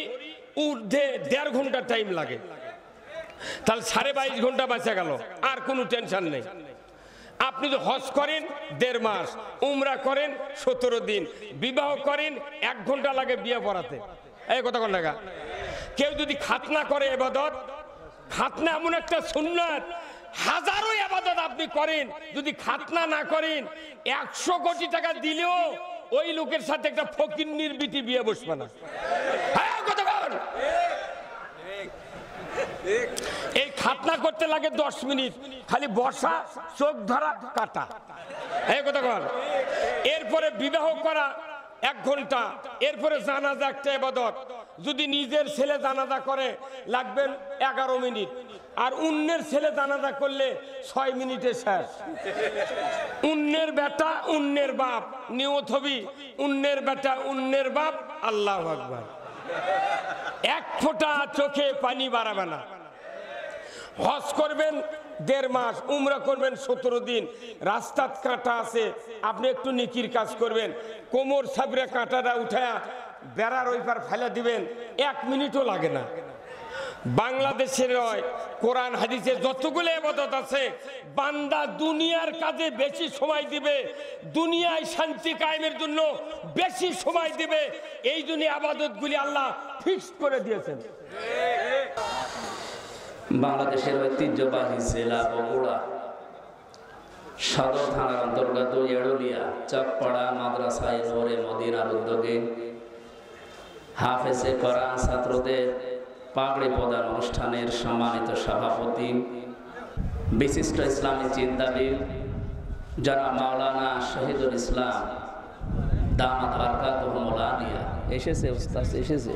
ঊর্ধ্বে 1.5 ঘন্টা টাইম লাগে, তাহলে 22.5 ঘন্টা বাঁচা গেল, আর কোনো টেনশন নেই। আপনি যদি হজ করেন 1.5 মাস, উমরা করেন 17 দিন, বিবাহ করেন 1 ঘন্টা লাগে বিয়ে পড়াতে। এই কথা কোন টাকা? কেউ যদি খাতনা করে ইবাদত, খাতনা এমন একটা সুন্নাত, হাজারো ইবাদত আপনি করেন, যদি খাতনা না করেন 100 কোটি টাকা দিলেও ওই লোকের সাথে একটা ফকিন্নির বিটি বিয়ে বসবে না। এই খাতনা করতে লাগে 10 মিনিট, খালি বসা, চোখ ধরা, কাটা। এই কথা বল। এরপরে বিবাহ করা 1 ঘন্টা, এরপরে জানাজা একটা ইবাদত। যদি নিজের ছেলে জানাজা করে লাগবেন 11 মিনিট, আর অন্যের ছেলে জানাজা করলে 6 মিনিটে শেষ। অন্যের বেটা, অন্যের বাপ, নিয়ত হবি অন্যের বেটা, অন্যের বাপ। আল্লাহু আকবার। 1 ফোঁটা চোখে পানি বাড়াবে না। হজ করবেন 1.5 মাস, উমরা করবেন 17 দিন, রাস্তার কাঁটা আছে, আপনি একটু নেকির কাজ করবেন, কোমর সাবরে কাঁটাটা উঠায়া বেড়ার ওই পার ফেলে দিবেন, 1 মিনিটও লাগে না। বাংলাদেশের নয়, কোরআন হাদিসে যতগুলো ইবাদত আছে, বান্দা দুনিয়ার কাজে বেশি সময় দিবে, দুনিয়ায় শান্তি কায়েমের জন্য বেশি সময় দিবে, এই জন্য ইবাদতগুলি আল্লাহ ফিক্স করে দিয়েছেন। বাংলাদেশের ঐতিহ্যবাহী জেলা বগুড়া সদর থানার অন্তর্গত এড়লিয়া চকপাড়া মাদ্রাসায়ে নূরে মদিনার উদ্যোগে হাফেজে কোরআন ছাত্রদের পাগড়ি প্রদান অনুষ্ঠানের সম্মানিত সভাপতি, বিশিষ্ট ইসলামী চিন্তাবিদ জনাব মাওলানা শহীদুল ইসলাম দামাত বারকাতুহুল আলিয়া এসেছে। উস্তাদ এসেছে।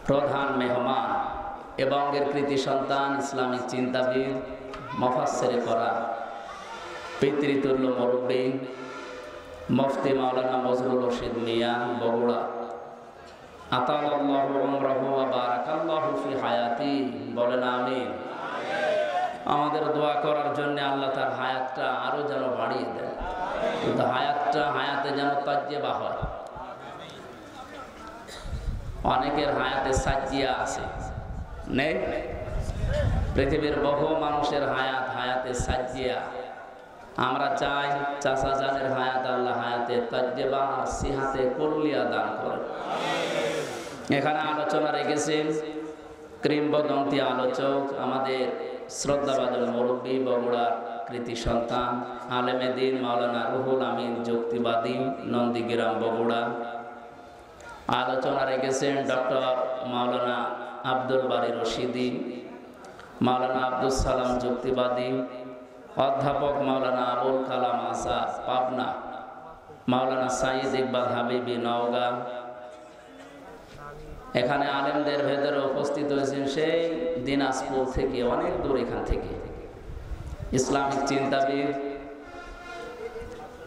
প্রধান মেহমান এবং এর কৃতি সন্তান ইসলামিক চিন্তাবিদ, মুফাসসিরে কোরআন, পিতৃতুল্য মুরব্বী মুফতি মাওলানা মজরুল রশিদ মিয়া বগুড়া, আতালাল্লাহু উমরাহু ওয়া বারাকাল্লাহু ফি হায়াতি, বলেন আমিন। আমাদের দোয়া করার জন্য আল্লাহ তার হায়াতটা আরো যেন বাড়িয়ে দেন, কিন্তু হায়াতে যেন তাজ্জেবা হয়। অনেকের হায়াতে সাজ্জিয়া আছে, নেই? পৃথিবীর বহু মানুষের হায়াতে সাজ্জিয়া। আমরা চাই চাচা জানের হায়াত আল্লাহ হায়াতে তাজ্জেবা আর সিহাতে কুল্লিয়া দান করেন। এখানে আলোচনা রেখেছেন কিংবদন্তি আলোচক, আমাদের শ্রদ্ধাভাজন মুরব্বী, বগুড়ার কৃতি সন্তান, আলেমে দ্বীন মাওলানা রুহুল আমিন যুক্তিবাদী, নন্দীগ্রাম, বগুড়া। আলোচনা রেখেছেন ডক্টর মাওলানা আব্দুল বারী রশিদি, মাওলানা আব্দুল সালাম যুক্তিবাদী, অধ্যাপক মাওলানা আবুল কালাম আজাদ পাবনা, মাওলানা সাইদ ইকবাল হাবিবি নওগাঁ। এখানে আলেমদের ভেতরে উপস্থিত হয়েছেন সেই দিনাজপুর থেকে, অনেক দূর এখান থেকে, ইসলামিক চিন্তাবিদ।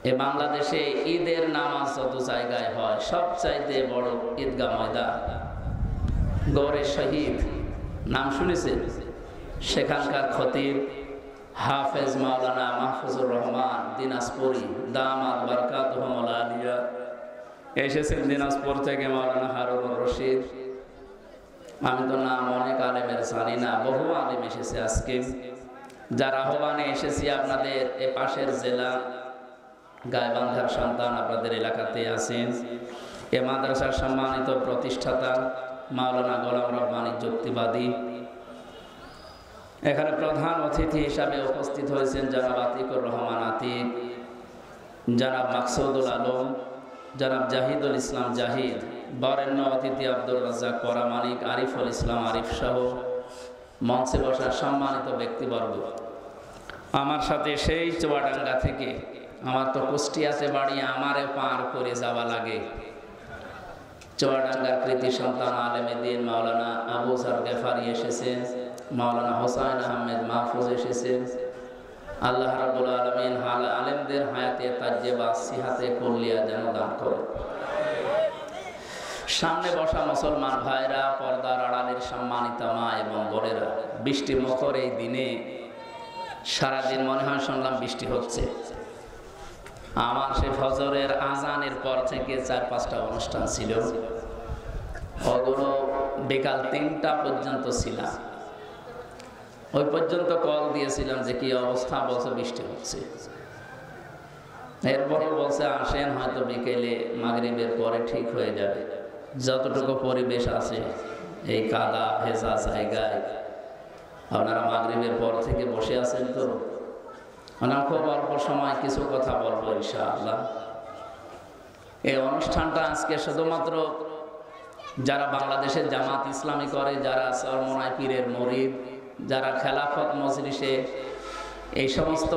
এ বাংলাদেশে ঈদের নামাজ যত জায়গায় হয়, সবচাইতে বড় ঈদগাহ ময়দান গৌরে শহীদ, নাম শুনেছেন? সেখানকার খতিব হাফেজ মাওলানা মাহফুজুর রহমান দিনাজপুরি দামাত বারকাতুহুল আলিয়া এসেছেন দিনাজপুর থেকে। মাওলানা হারুনুর রশিদ, আমি তো নাম অনেক আলেমের জানি না, বহু আলেম এসেছে আজকে। যারা আহ্বানে এসেছি আপনাদের এ পাশের জেলা গাইবান্ধার সন্তান, আপনাদের এলাকাতে আছেন। এ মাদ্রাসার সম্মানিত প্রতিষ্ঠাতা মাওলানা গোলাম রব্বানী যুক্তিবাদী। এখানে প্রধান অতিথি হিসাবে উপস্থিত হয়েছেন জনাব আতিকুর রহমান আতিক, জনাব মাকসুদুল আলম, জনাব জাহিদুল ইসলাম জাহিদ, বরেণ্য অতিথি আব্দুর রাজ্জাক পরামানিক, আরিফুল ইসলাম আরিফ সহ মঞ্চে বসার সম্মানিত ব্যক্তিবর্গ। আমার সাথে সেই চুয়াডাঙ্গা থেকে, আমার তো কুষ্টিয়াতে বাড়ি, আমারে পার করে যাওয়া লাগে, চুয়াডাঙ্গার কৃতি সন্তান আলেমে দ্বীন মাওলানা আবু জার গেফারি এসেছেন, মাওলানা হোসাইন আহমেদ মাহফুজ এসেছেন। আল্লাহ রাব্বুল আলামিন আলেমদের হায়াতে তাজ্জেবা সিহাতে কুল্লিয়া যেন দান করেন। সামনে বসা মুসলমান ভাইরা, পর্দার আড়ালের সম্মানিত মা এবং বোনেরা, বৃষ্টি মুখর এই দিনে সারাদিন মনে হয় শুনলাম বৃষ্টি হচ্ছে। আমার সে ফজরের আজানের পর থেকে 4-5টা অনুষ্ঠান ছিল, ওগুলো বিকাল 3টা পর্যন্ত ছিলাম। ওই পর্যন্ত কল দিয়েছিলাম যে কি অবস্থা, বলছে বৃষ্টি হচ্ছে। এরপরে বলছে আসেন, হয়তো বিকেলে মাগরিবের পরে ঠিক হয়ে যাবে। যতটুকু পরিবেশ আছে এই কাদা ভেজা জায়গায়, আপনারা মাগরিবের পর থেকে বসে আছেন তো, আমরা খুব অল্প সময় কিছু কথা বলবো ইনশাআল্লাহ। এই অনুষ্ঠানটা আজকে শুধুমাত্র যারা বাংলাদেশের জামাত ইসলামী করে, যারা চরমোনাই পীরের মুরিদ, যারা খেলাফত মজলিসে এই সমস্ত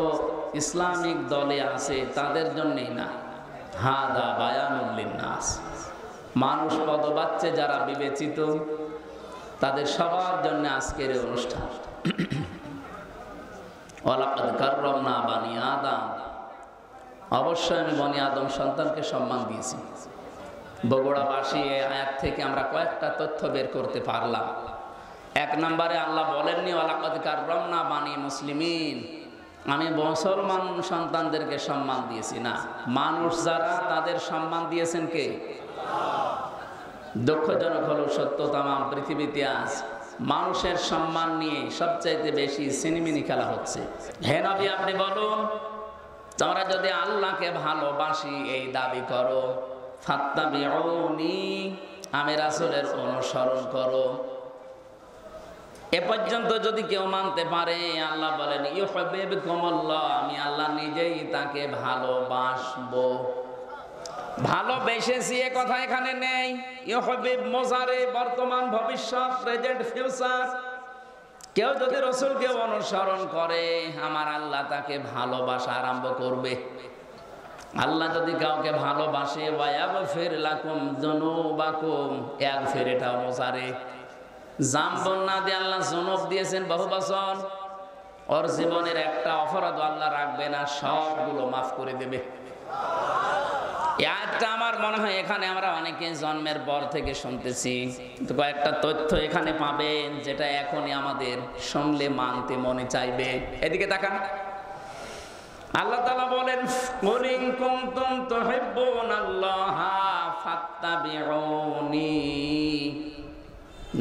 ইসলামিক দলে আছে তাদের জন্যই না, হাদা বায়ানুল লিন্নাস, মানুষ পদবাচ্চে যারা বিবেচিত তাদের সবার জন্য আজকের এই অনুষ্ঠান। ওয়ালাকাদ কাররামনা বানি আদম, অবশ্যই আমি বনি আদম সন্তানকে সম্মান দিয়েছি। বগুড়াবাসী এই আয়াত থেকে আমরা কয়েকটা তথ্য বের করতে পারলাম। 1 নম্বরে আল্লাহ বলেননি ওয়ালাকাদ কাররামনা বানি মুসলিমিন, আমি মুসলমান সন্তানদেরকে সম্মান দিয়েছি, না, মানুষ যারা তাদের সম্মান দিয়েছেন কে? দুঃখজনক হলো সত্য, তাম পৃথিবীতে আজ মানুষের সম্মান নিয়ে সবচাইতে বেশি সিনেমিনি খেলা হচ্ছে। হে নবী, আপনি বলুন, তোমরা যদি আল্লাহকে ভালোবাসি এই দাবি করো, ফাত্তাবিউনি, আমি রাসূলের অনুসরণ করো। এ পর্যন্ত যদি কেউ মানতে পারে, আল্লাহ বলেন ইউহিব্বুকুমুল্লাহ, আমি আল্লাহ নিজেই তাকে ভালোবাসবো। ভালোবেসেছি এ কথা এখানে নেই। ইউহিব্বু মুজারে, বর্তমান ভবিষ্যৎ, প্রেজেন্ট ফিউচার। কেউ যদি রাসূলকে অনুসরণ করে, আমার আল্লাহ তাকে ভালোবাসা আরম্ভ করবে। আল্লাহ যদি কাউকে ভালোবাসে, ওয়া ইয়াগফির লাকুম যুনুবাকুম, ইয়াগফির এটাও মুজারে, জাম্বন না দিয়ে আল্লাহ জুনুব দিয়েছেন বহু বছর। ওর জীবনের একটা অপরাধ আল্লাহ রাখবে না, সবগুলো মাফ করে দেবে। এই আয়াতটা আমার মনে হয় এখানে আমরা অনেকে জন্মের পর থেকে শুনতেছি, কিন্তু কয়েকটা তথ্য এখানে পাবেন যেটা এখনই আমাদের শুনলে মানতে মনে চাইবে। এদিকে তাকান। আল্লাহ তাআলা বলেন, কুল ইন কুনতুম তুহিব্বুনাল্লাহা ফাত্তাবিউনি।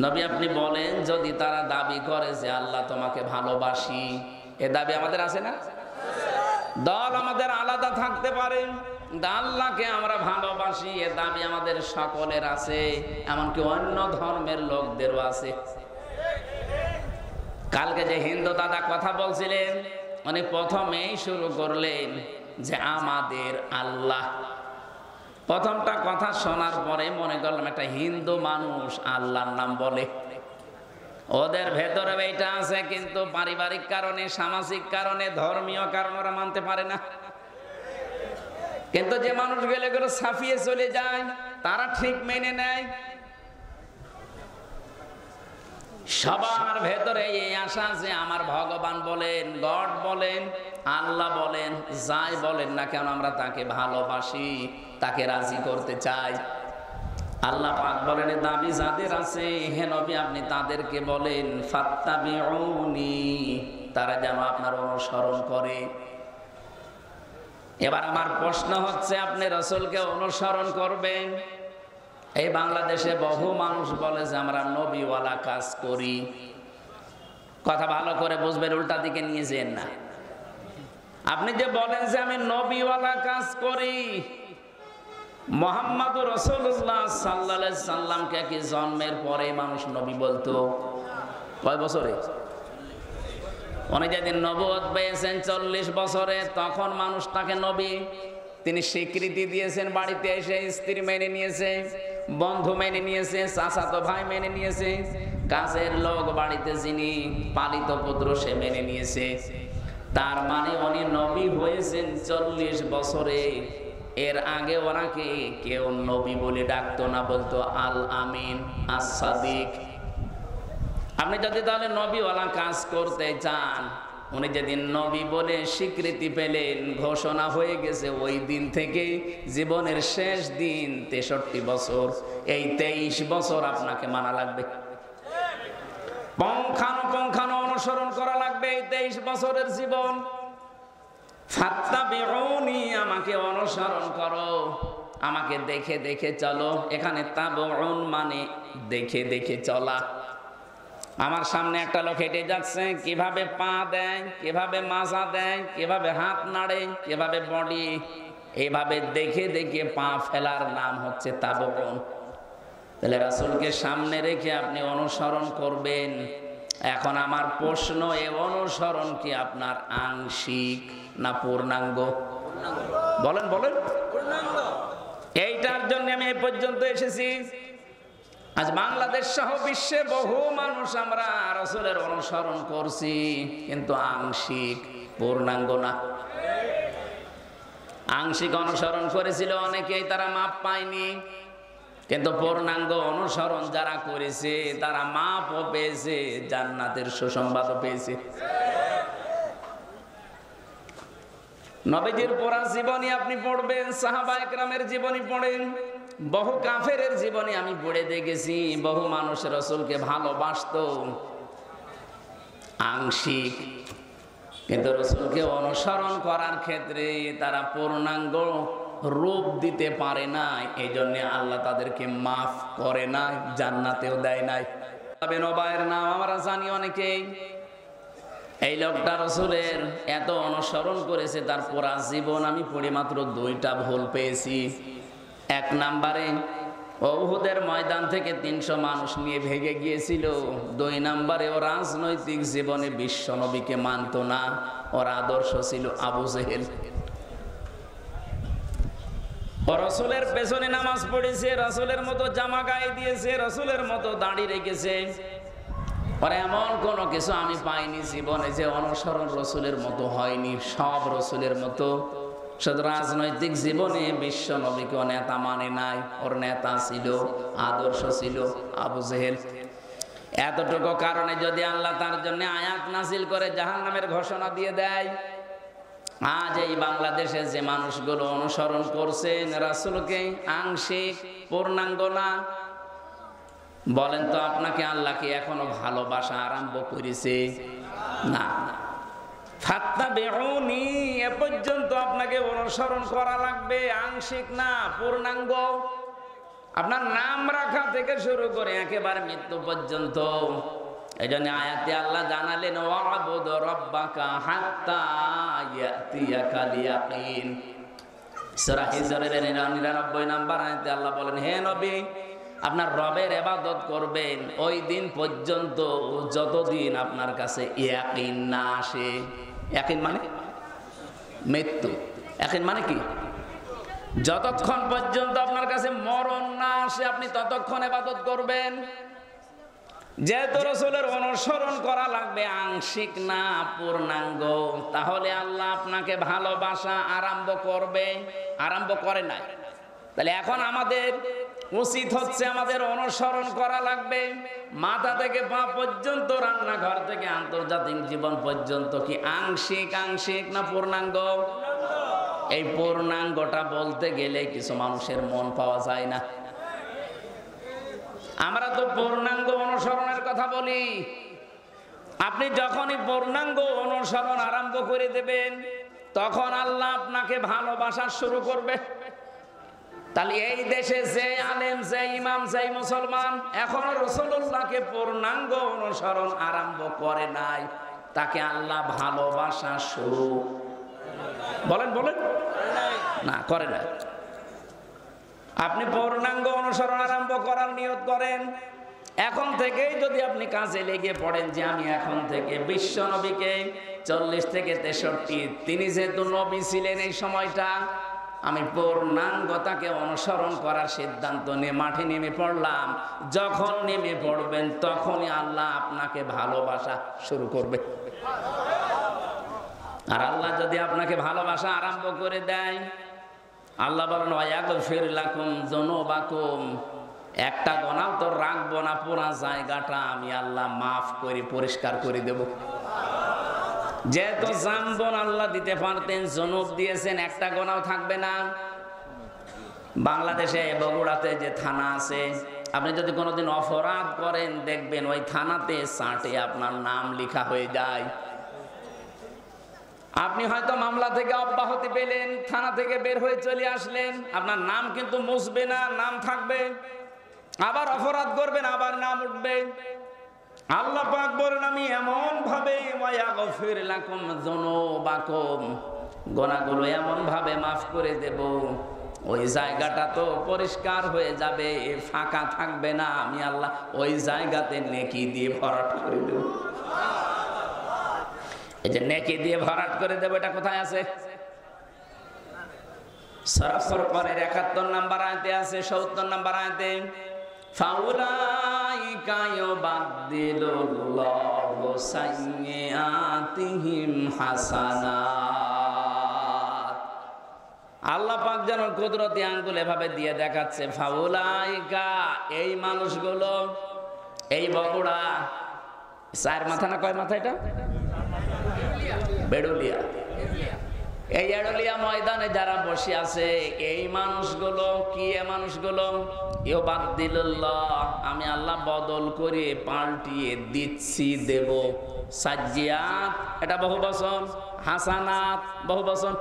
নবী আপনি বলেন, যদি তারা দাবি করে যে আল্লাহ তোমাকে ভালোবাসি, এ দাবি আমাদের আছে না? দল আমাদের আলাদা থাকতে পারে, আল্লাহকে আমরা ভালোবাসি এ দাবি আমাদের সকলের আছে, এমনকি অন্য ধর্মের লোকদেরও আছে। কালকে যে হিন্দু দাদা কথা বলছিলেন, উনি প্রথমেই শুরু করলেন যে আমাদের আল্লাহ। প্রথমটা কথা শোনার পরে মনে করলাম একটা হিন্দু মানুষ আল্লাহর নাম বলে। ওদের ভেতরে এইটা আছে, কিন্তু পারিবারিক কারণে, সামাজিক কারণে, ধর্মীয় কারণে ওরা মানতে পারে না। কিন্তু যে মানুষগুলো এগুলো ছাপিয়ে চলে যায়, তারা ঠিক মেনে নেয়। সবার ভেতরে এই আশা যে আমার ভগবান বলেন, গড বলেন, আল্লাহ বলেন, যাই বলেন না কেন আমরা তাকে ভালোবাসি, তাকে রাজি করতে চাই। আল্লাহ পাক বলেন, দাবি যাদের আছে হে নবী আপনি তাদেরকে বলেন ফাত্তাবিউনি, তারা যেন আপনার অনুসরণ করে। এবার আমার প্রশ্ন হচ্ছে, আপনি রাসূলকে অনুসরণ করবেন? এই বাংলাদেশে বহু মানুষ বলে যে আমরা নবীওয়ালা কাজ করি। কথা ভালো করে বুঝবেন, উল্টা দিকে নিয়ে যেন না। আপনি যে বলেন যে আমি নবীওয়ালা কাজ করি, মুহাম্মদুর রাসূলুল্লাহ সাল্লাল্লাহু আলাইহি সাল্লামকে কি জন্মের পরে মানুষ নবী বলতো? কয় বছরে? উনি যেদিন নবুয়ত পেয়েছেন 40 বছরে, তখন মানুষ তাকে নবী, তিনি স্বীকৃতি দিয়েছেন। বাড়িতে এসে স্ত্রী মেনে নিয়েছে, বন্ধু মেনে নিয়েছে, চাচাতো ভাই মেনে নিয়েছে, কাছের লোক বাড়িতে যিনি পালিত পুত্র সে মেনে নিয়েছে। তার মানে উনি নবী হয়েছেন 40 বছরে। এর আগে ওনাকে কেউ নবী বলে ডাকতো না, বলতো আল আমিন, আস-সাদিক। আপনি যদি তাহলে নবীওয়ালা কাজ করতে চান, উনি যেদিন নবী বলে স্বীকৃতি পেলেন, ঘোষণা হয়ে গেছে, ওই দিন থেকে জীবনের শেষ দিন 63 বছর, এই 23 বছর আপনাকে মানা লাগবে, পঙ্খানুপুঙ্খানু অনুসরণ করা লাগবে এই 23 বছরের জীবন। ফাত্তাবিউনি, আমাকে অনুসরণ করো, আমাকে দেখে দেখে চলো। এখানে তাবউন মানে দেখে দেখে চলা। আমার সামনে একটা লোক হেঁটে যাচ্ছে, কিভাবে পা দেয়, কিভাবে মাজা দেয়, কিভাবে হাত নাড়ে, কিভাবে বডি, এইভাবে দেখে দেখে পা ফেলার নাম হচ্ছে তাবউন। তাহলে রাসূলকে সামনে রেখে আপনি অনুসরণ করবেন। এখন আমার প্রশ্ন, এই অনুসরণ কি আপনার আংশিক না পূর্ণাঙ্গ? বলেন বলেন। এইটার জন্য আমি এই পর্যন্ত এসেছি। আজ বাংলাদেশ সহ বিশ্বে বহু মানুষ আমরা রাসূলের অনুসরণ করছি, কিন্তু আংশিক, পূর্ণাঙ্গ না। আংশিক অনুসরণ করেছিল অনেকেই, তারা মাপ পায়নি। কিন্তু পূর্ণাঙ্গ অনুসরণ যারা করেছে তারা মাপও পেয়েছে, জান্নাতের সুসংবাদও পেয়েছে। নবীজির পড়া জীবনী আপনি পড়বেন, সাহাবায়ে কেরামের জীবনী পড়েন, বহু কাফেরের জীবনী আমি পড়ে দেখেছি। বহু মানুষ রাসূলকে ভালোবাসতো আংশিক, কিন্তু রাসূলকে অনুসরণ করার ক্ষেত্রে তারা পূর্ণাঙ্গ রূপ দিতে পারে নাই। এই জন্য আল্লাহ তাদেরকে মাফ করে নাই, জান্নাতেও দেয় নাই। তবে নবায়ের নাম আমরা জানি অনেকেই। এই লোকটা রাসূলের এত অনুসরণ করেছে, তার পুরা জীবন আমি পড়ে মাত্র 2টা ভুল পেয়েছি। 1 নম্বরে উহুদের ময়দান থেকে 300 মানুষ নিয়ে ভেগে গিয়েছিল। 2 নম্বরে ও রাজনৈতিক জীবনে বিশ্ব নবীকে মানত না, ওর আদর্শ ছিল আবু জেহেল। রাসূলের পেছনে নামাজ পড়েছে, রাসূলের মতো জামা গায়ে দিয়েছে, রাসূলের মতো দাড়ি রেখেছে। পরে এমন কোনো কিছু আমি পাইনি জীবনে যে অনুসরণ রাসূলের মতো হয়নি, সব রাসূলের মতো। শুধু রাজনৈতিক জীবনে বিশ্ব নবীকে নেতা মানে নাই, ওর নেতা ছিল, আদর্শ ছিল আবু জেহেল। এতটুকু কারণে যদি আল্লাহ তার জন্য আয়াত নাযিল করে জাহান্নামের ঘোষণা দিয়ে দেয়, আজ এই বাংলাদেশে যে মানুষগুলো অনুসরণ করছেন রাসূলকে আংশিক, পূর্ণাঙ্গ না, বলেন তো আপনাকে আল্লাহ কি এখনো ভালোবাসা আরম্ভ করেছে? না। ফাত্তাবিউনি, এ পর্যন্ত আপনাকে অনুসরণ করা লাগবে, আংশিক না পূর্ণাঙ্গ। আপনার নাম রাখা থেকে শুরু করে একেবারে মৃত্যু পর্যন্ত। এই জন্য আয়াতে আল্লাহ জানালেন ওয়াবুদ রাব্বাকা হাত্তা ইয়াতিয়াকাল ইয়াকিন। সূরা হিজরের 99 নম্বর আয়াতে আল্লাহ বলেন, হে নবী, আপনার রবের ইবাদত করবেন ওই দিন পর্যন্ত যতদিন আপনার কাছে ইয়াকিন না আসে। ইয়াকিন মানে মৃত্যু। ইয়াকিন মানে কি? যতক্ষণ পর্যন্ত আপনার কাছে মরণ না আসে আপনি ততক্ষণ ইবাদত করবেন। যেহেতু রাসূলের অনুসরণ করা লাগবে আংশিক না পূর্ণাঙ্গ, তাহলে আল্লাহ আপনাকে ভালোবাসা আরম্ভ করবে, আরম্ভ করে নাই। তাহলে এখন আমাদের উচিত হচ্ছে আমাদের অনুসরণ করা লাগবে মাথা থেকে পা পর্যন্ত, রান্নাঘর থেকে আন্তর্জাতিক জীবন পর্যন্ত। কি আংশিক আংশিক না পূর্ণাঙ্গ? এই পূর্ণাঙ্গটা বলতে গেলে কিছু মানুষের মন পাওয়া যায় না। আমরা তো পূর্ণাঙ্গ অনুসরণের কথা বলি। আপনি যখনই পূর্ণাঙ্গ অনুসরণ আরম্ভ করে দেবেন তখন আল্লাহ আপনাকে ভালোবাসা শুরু করবে। তাহলে এই দেশে যে আলেম, যে ইমাম, যে মুসলমান এখনো রাসূলুল্লাহকে পূর্ণাঙ্গ অনুসরণ আরম্ভ করে নাই, তাকে আল্লাহ ভালোবাসা শুরু বলেন না, করে না। আপনি পূর্ণাঙ্গ অনুসরণ আরম্ভ করার নিয়ত করেন, এখন থেকেই যদি আপনি কাজে লেগে পড়েন যে আমি এখন থেকে বিশ্ব নবীকে 40 থেকে 63, তিনি যেহেতু নবী ছিলেন এই সময়টা, আমি পূর্ণাঙ্গতাকে অনুসরণ করার সিদ্ধান্ত নিয়ে মাঠে নেমে পড়লাম। যখন নেমে পড়বেন তখনই আল্লাহ আপনাকে ভালোবাসা শুরু করবে। আর আল্লাহ যদি আপনাকে ভালোবাসা আরম্ভ করে দেয়, আল্লাহ বলেন ওয়ায়াগফির লাকুম যুনুবাকুম, একটা গোনাও তো রাখবো না, পুরা জায়গাটা আমি আল্লাহ মাফ করে পরিষ্কার করে দেব। যেহেতু জামবন আল্লাহ দিতে পারতেন, জুনুব দিয়েছেন, একটা গোনাও থাকবে না। বাংলাদেশে বগুড়াতে যে থানা আছে, আপনি যদি কোনোদিন অপরাধ করেন দেখবেন ওই থানাতে চার্টে আপনার নাম লেখা হয়ে যায়। আপনি হয়তো মামলা থেকে অব্যাহতি পেলেন, থানা থেকে বের হয়ে চলে আসলেন, আপনার নাম কিন্তু মুছবে না, নাম থাকবে। আবার অপরাধ করবেন, আবার নাম উঠবে। আল্লাহ পাক বলেন আমি এমন ভাবে ওয়ায়াগফির লাকুম যুনুবাকুম, গুনাহগুলো এমন ভাবে মাফ করে দেব ওই জায়গাটা তো পরিষ্কার হয়ে যাবে, ফাঁকা থাকবে না। আমি আল্লাহ ওই জায়গাতে নেকি দিয়ে ভরাট করে দেব। এই যে নেকি দিয়ে ভরাট করে দেব, এটা কোথায় আছে? সূরা ফুরকানের 71 নম্বর আয়াতে আছে, 70 নম্বর আয়াতে ফাউলাইকা ইউবাদদিলুল্লাহু সাইয়্যাতিহিম হাসানাত। আল্লাহ পাক যেন কুদরতি আঙ্গুল এভাবে দিয়ে দেখাচ্ছে, ফাউলাইকা, এই মানুষগুলো, এই বগুড়া, চার মাথা না কয় মাথা এটা? বেড়ুলিয়া। এই এড়লিয়া ময়দানে যারা বসে আছে এই মানুষগুলো কি? এ মানুষগুলো ইউবাদদিলুল্লাহ, আমি আল্লাহ বদল করে পাল্টিয়ে দিচ্ছি, দেব। সাজ্জিয়াত, এটা বহু বচন, হাসানাত বহু বচন।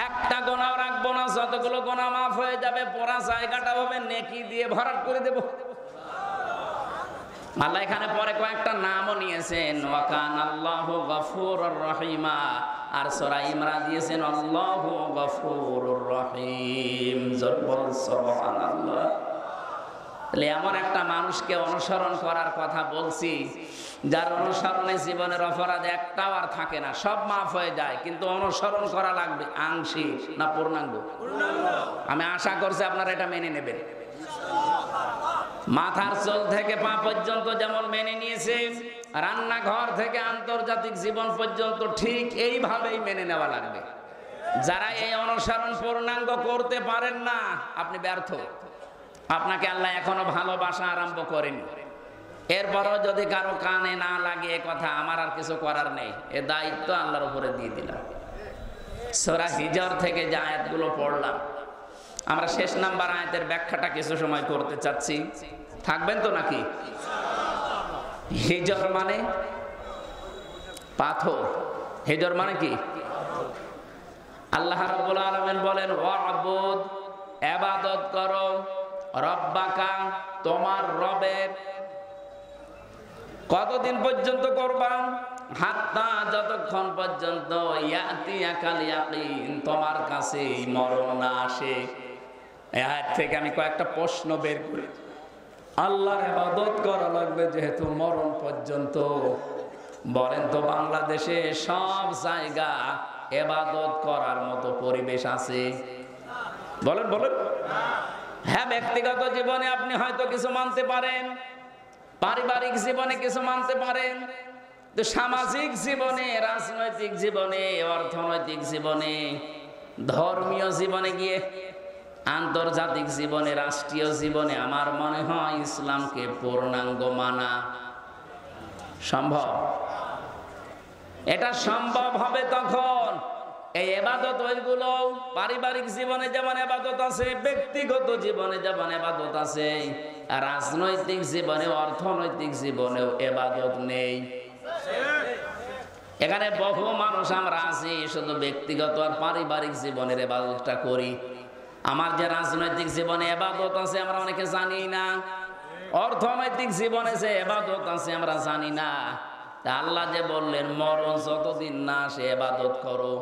একটা গোনাও রাখবো না, যতগুলো গোনা মাফ হয়ে যাবে, পুরা জায়গাটা হবে নেকি দিয়ে ভরাট করে দেব। আল্লাহ এখানে পরে কয়েকটা নামও নিয়েছেন, ওয়া কানাল্লাহু গফুরুর রহিমা, আর সূরা ইমরান দিয়েছেন আল্লাহু গফুরুর রহিম। সুবহানাল্লাহ। তাহলে এমন একটা মানুষকে অনুসরণ করার কথা বলছি যার অনুসরণে জীবনের অপরাধ একটাও আর থাকে না, সব মাফ হয়ে যায়, কিন্তু অনুসরণ করা লাগবে আংশিক না পূর্ণাঙ্গ? আমি আশা করছি আপনারা এটা মেনে নেবেন। মাথার চুল থেকে পা পর্যন্ত যেমন মেনে নিয়েছে, রান্নাঘর থেকে আন্তর্জাতিক জীবন পর্যন্ত ঠিক এইভাবেই মেনে নেওয়া লাগবে। যারা এই অনুসরণ পূর্ণাঙ্গ করতে পারেন না, আপনি ব্যর্থ। আপনাকে আল্লাহ এখনো ভালোবাসা আরম্ভ করেনি। এরপরও যদি কারো কানে না লাগে এ কথা, আমার আর কিছু করার নেই, এ দায়িত্ব আল্লাহর উপরে দিয়ে দিলাম। সূরা হিজর থেকে যে আয়াতগুলো পড়লাম, আমরা শেষ নাম্বার আয়াতের ব্যাখ্যাটা কিছু সময় করতে চাচ্ছি। থাকবেন তো নাকি? হিজর মানে পাথর। হিজর মানে কি? আল্লাহ রাব্বুল আলামিন বলেন ওয়াবুদ, ইবাদত করো, রব্বাকা, তোমার রবের। কতদিন পর্যন্ত করবা? হাত্তা, যতক্ষণ পর্যন্ত ইয়াতিয়াকাল ইয়াকিন, তোমার কাছে মরণ না আসে। এই আয়াত থেকে আমি কয়েকটা প্রশ্ন বের করি। আল্লাহর ইবাদত করা লাগবে যেহেতু মরণ পর্যন্ত। বলেন তো বাংলাদেশে সব জায়গা ইবাদত করার মতো পরিবেশ আছে? বলেন বলেন। হ্যাঁ, ব্যক্তিগত জীবনে আপনি হয়তো কিছু মানতে পারেন, পারিবারিক জীবনে কিছু মানতে পারেন, তো সামাজিক জীবনে, রাজনৈতিক জীবনে, অর্থনৈতিক জীবনে, ধর্মীয় জীবনে গিয়ে, আন্তর্জাতিক জীবনে, রাষ্ট্রীয় জীবনে আমার মনে হয় ইসলামকে পূর্ণাঙ্গ মানা সম্ভব। এটা সম্ভব হবে তখন এই ইবাদত, ওইগুলো পারিবারিক জীবনে যেমন ইবাদত আছে, ব্যক্তিগত জীবনে যেমন ইবাদত আছে, আর রাজনৈতিক জীবনে, অর্থনৈতিক জীবনেও ইবাদত নেই। এখানে বহু মানুষ আমরা আছি শুধু ব্যক্তিগত আর পারিবারিক জীবনের ইবাদতটা করি। আমার যে রাজনৈতিক জীবনে ইবাদত আছে আমরা অনেকে জানি না, অর্থনৈতিক জীবনে যে ইবাদত আছে আমরা জানি না। আল্লাহ যে বললেন মরণ যতদিন না সে ইবাদত করো,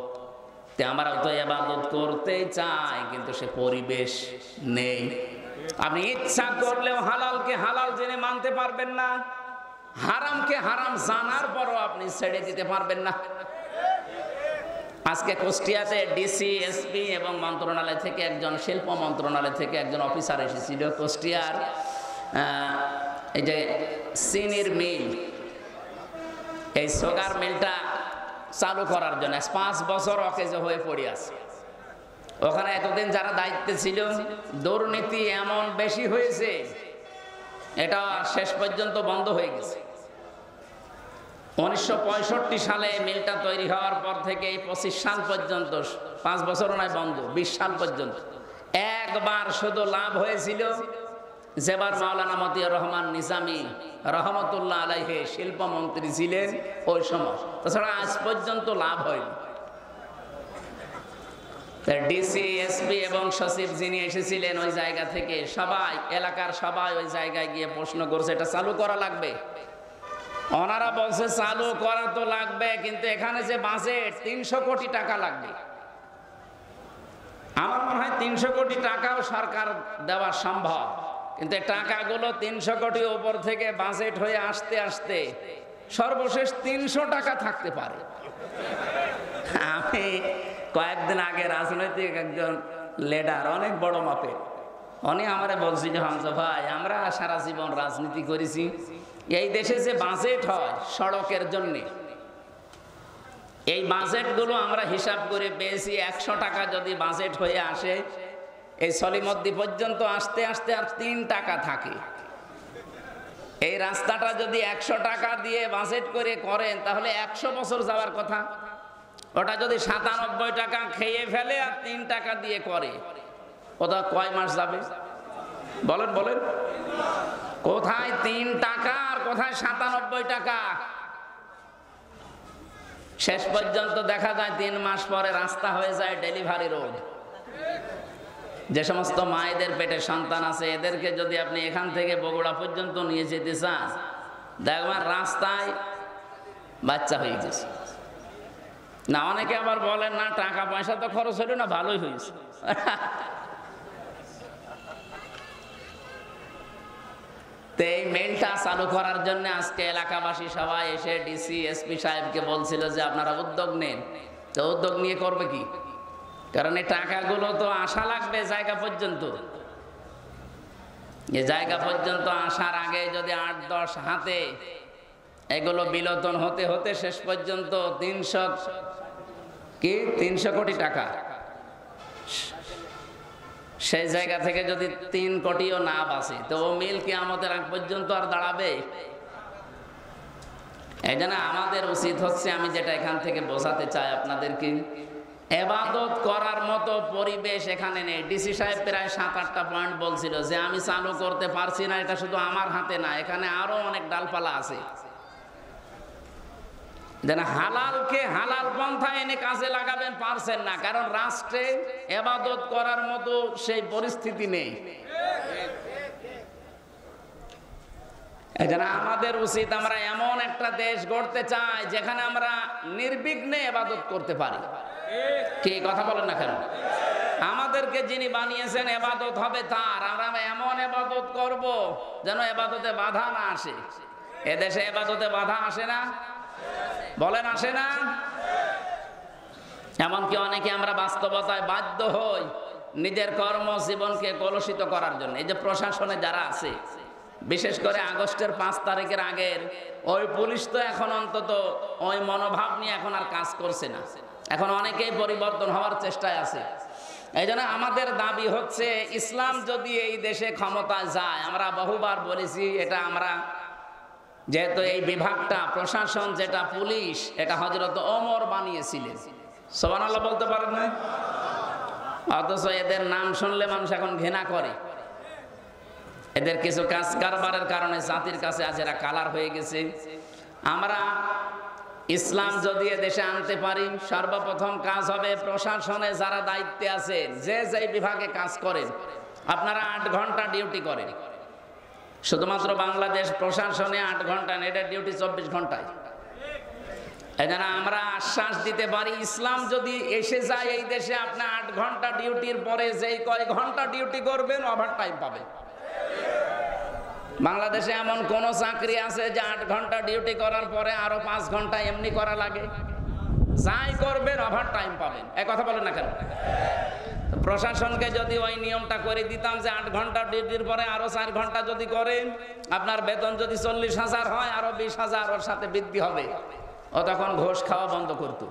তে আমরা তো ইবাদত করতেই চাই, কিন্তু সে পরিবেশ নেই। আপনি ইচ্ছা করলেও হালালকে হালাল জেনে মানতে পারবেন না, হারামকে হারাম জানার পরও আপনি ছেড়ে দিতে পারবেন না। আজকে কুষ্টিয়াতে ডিসি, এসপি এবং মন্ত্রণালয় থেকে একজন, শিল্প মন্ত্রণালয় থেকে একজন অফিসার এসেছিল কুষ্টিয়ার এই যে চিনির মিল, এই সুগার মিলটা চালু করার জন্য 5 বছর অকেজ হয়ে পড়ে আছে। ওখানে এতদিন যারা দায়িত্বে ছিল, দুর্নীতি এমন বেশি হয়েছে, এটা শেষ পর্যন্ত বন্ধ হয়ে গেছে। 1965 সালে মিলটা তৈরি হওয়ার পর থেকে এই 25 সাল পর্যন্ত, 5 বছর নয় বন্ধ, 20 সাল পর্যন্ত একবার শুধু লাভ হয়েছিল, যেবার মাওলানা মতিয়ার রহমান নিজামী রহমতুল্লাহ আলাইহি শিল্পমন্ত্রী ছিলেন ওই সময়। তাছাড়া আজ পর্যন্ত লাভ হয়নি। ডিসি, এসপি এবং সচিব যিনি এসেছিলেন ওই জায়গা থেকে, সবাই, এলাকার সবাই ওই জায়গায় গিয়ে প্রশ্ন করছে এটা চালু করা লাগবে। ওনারা বলছে চালু করা তো লাগবে, কিন্তু এখানে যে বাজেট 300 কোটি টাকা লাগবে। আমার মনে হয় 300 কোটি টাকাও সরকার দেওয়া সম্ভব, কিন্তু টাকাগুলো 300 কোটি উপর থেকে বাজেট হয়ে আসতে আসতে সর্বশেষ 300 টাকা থাকতে পারে। আমি কয়েকদিন আগে রাজনৈতিক একজন লিডার, অনেক বড় মাপের, উনি আমারে বলছি যে হামজা ভাই, আমরা সারা জীবন রাজনীতি করেছি, এই দেশে যে বাজেট হয় সড়কের জন্য, এই বাজেটগুলো আমরা হিসাব করে পেয়েছি 100 টাকা যদি বাজেট হয়ে আসে, এই সলিমদ্দি পর্যন্ত আসতে আসতে আর 3 টাকা থাকে। এই রাস্তাটা যদি 100 টাকা দিয়ে বাজেট করে করেন তাহলে 100 বছর যাওয়ার কথা। ওটা যদি 97 টাকা খেয়ে ফেলে আর 3 টাকা দিয়ে করে, ওটা কয় মাস যাবে? বলেন বলেন, কোথায় 3 টাকা আর কোথায় 97 টাকা? শেষ পর্যন্ত দেখা যায় 3 মাস পরে রাস্তা হয়ে যায় ডেলিভারি রোড। যে সমস্ত মায়েদের পেটে সন্তান আছে, এদেরকে যদি আপনি এখান থেকে বগুড়া পর্যন্ত নিয়ে যেতে চান, দেখবেন রাস্তায় বাচ্চা হয়ে গেছে। না, অনেকে আবার বলেন না টাকা পয়সা তো খরচ হলো না, ভালোই হয়েছে। তো এই মেলটা চালু করার জন্য আজকে এলাকাবাসী সবাই এসে ডিসি, এসপি সাহেবকে বলছিল যে আপনারা উদ্যোগ নেন। তো উদ্যোগ নিয়ে করবে কি? কারণ এই টাকাগুলো তো আসা লাগবে জায়গা পর্যন্ত। এই জায়গা পর্যন্ত আসার আগে যদি 8-10 হাতে এগুলো বিলোতন হতে হতে শেষ পর্যন্ত 300 কোটি টাকা, সেই জায়গা থেকে যদি 3 কোটিও না বাঁচে, তো ও মিল কিয়ামতের আগ পর্যন্ত আর দাঁড়াবে? এই জন্য আমাদের উচিত হচ্ছে, আমি যেটা এখান থেকে বোঝাতে চাই আপনাদেরকে, এবাদত করার মতো পরিবেশ এখানে নেই। ডিসি সাহেব প্রায় 7-8টা পয়েন্ট বলছিল যে আমি চালু করতে পারছি না, এটা শুধু আমার হাতে না, এখানে আরো অনেক ডালপালা আছে। যেন হালালকে হালাল পন্থা এনে কাজে লাগাবেন, পারছেন না, কারণ রাষ্ট্রে এবাদত করার মতো সেই পরিস্থিতি নেই। এজন্য আমাদের উচিত আমরা এমন একটা দেশ গড়তে চাই যেখানে আমরা নির্বিঘ্নে এবাদত করতে পারি। কি কথা বলেন না কেন? আমাদেরকে যিনি বানিয়েছেন এবাদত হবে তার, আমরা এমন এবাদত করব যেন এবাদতে বাধা না আসে। এদেশে এবাদতে বাধা আসে না, বলেন আসে না? এমনকি অনেকে আমরা বাস্তবতায় বাধ্য হই নিজের কর্মজীবনকে কলুষিত করার জন্য। এই যে প্রশাসনে যারা আছে, বিশেষ করে আগস্টের 5 তারিখের আগের ওই পুলিশ তো এখন অন্তত ওই মনোভাব নিয়ে এখন আর কাজ করছে না, এখন অনেকেই পরিবর্তন হওয়ার চেষ্টায় আছে। এই জন্য আমাদের দাবি হচ্ছে ইসলাম যদি এই দেশে ক্ষমতায় যায়, আমরা বহুবার বলেছি এটা আমরা, যেহেতু এই বিভাগটা প্রশাসন যেটা পুলিশ, এটা হযরত ওমর বানিয়েছিলেন। সুবহানাল্লাহ বলতে পারেন না? অথচ এদের নাম শুনলে মানুষ এখন ঘৃণা করে। এদের কিছু কাজ কারবারের কারণে জাতির কাছে আজ এরা কালার হয়ে গেছে। আমরা ইসলাম যদি দেশে আনতে পারি, সর্বপ্রথম কাজ হবে প্রশাসনে যারা দায়িত্বে আছেন, যে যে বিভাগে কাজ করেন, আপনারা 8 ঘন্টা ডিউটি করেন। শুধুমাত্র বাংলাদেশ প্রশাসনে 8 ঘন্টা, এটা ডিউটি 24 ঘন্টায়। এজন্য আমরা আশ্বাস দিতে পারি, ইসলাম যদি এসে যায় এই দেশে, আপনি 8 ঘন্টা ডিউটির পরে যেই কয় ঘন্টা ডিউটি করবেন ওভার টাইম পাবেন। বাংলাদেশে এমন কোন চাকরি আছে যে 8 ঘন্টা ডিউটি করার পরে আরো 5 ঘন্টা এমনি করা লাগে? যাই করবেন ওভার টাইম পাবেন। এক কথা বলেন না কেন? প্রশাসনকে যদি ওই নিয়মটা করে দিতাম যে 8 ঘন্টা ডিউটির পরে আরো 4 ঘন্টা যদি করেন, আপনার বেতন যদি 40,000 হয়, আরো 20,000 ওর সাথে বৃদ্ধি হবে, ও তখন ঘুষ খাওয়া বন্ধ করতো।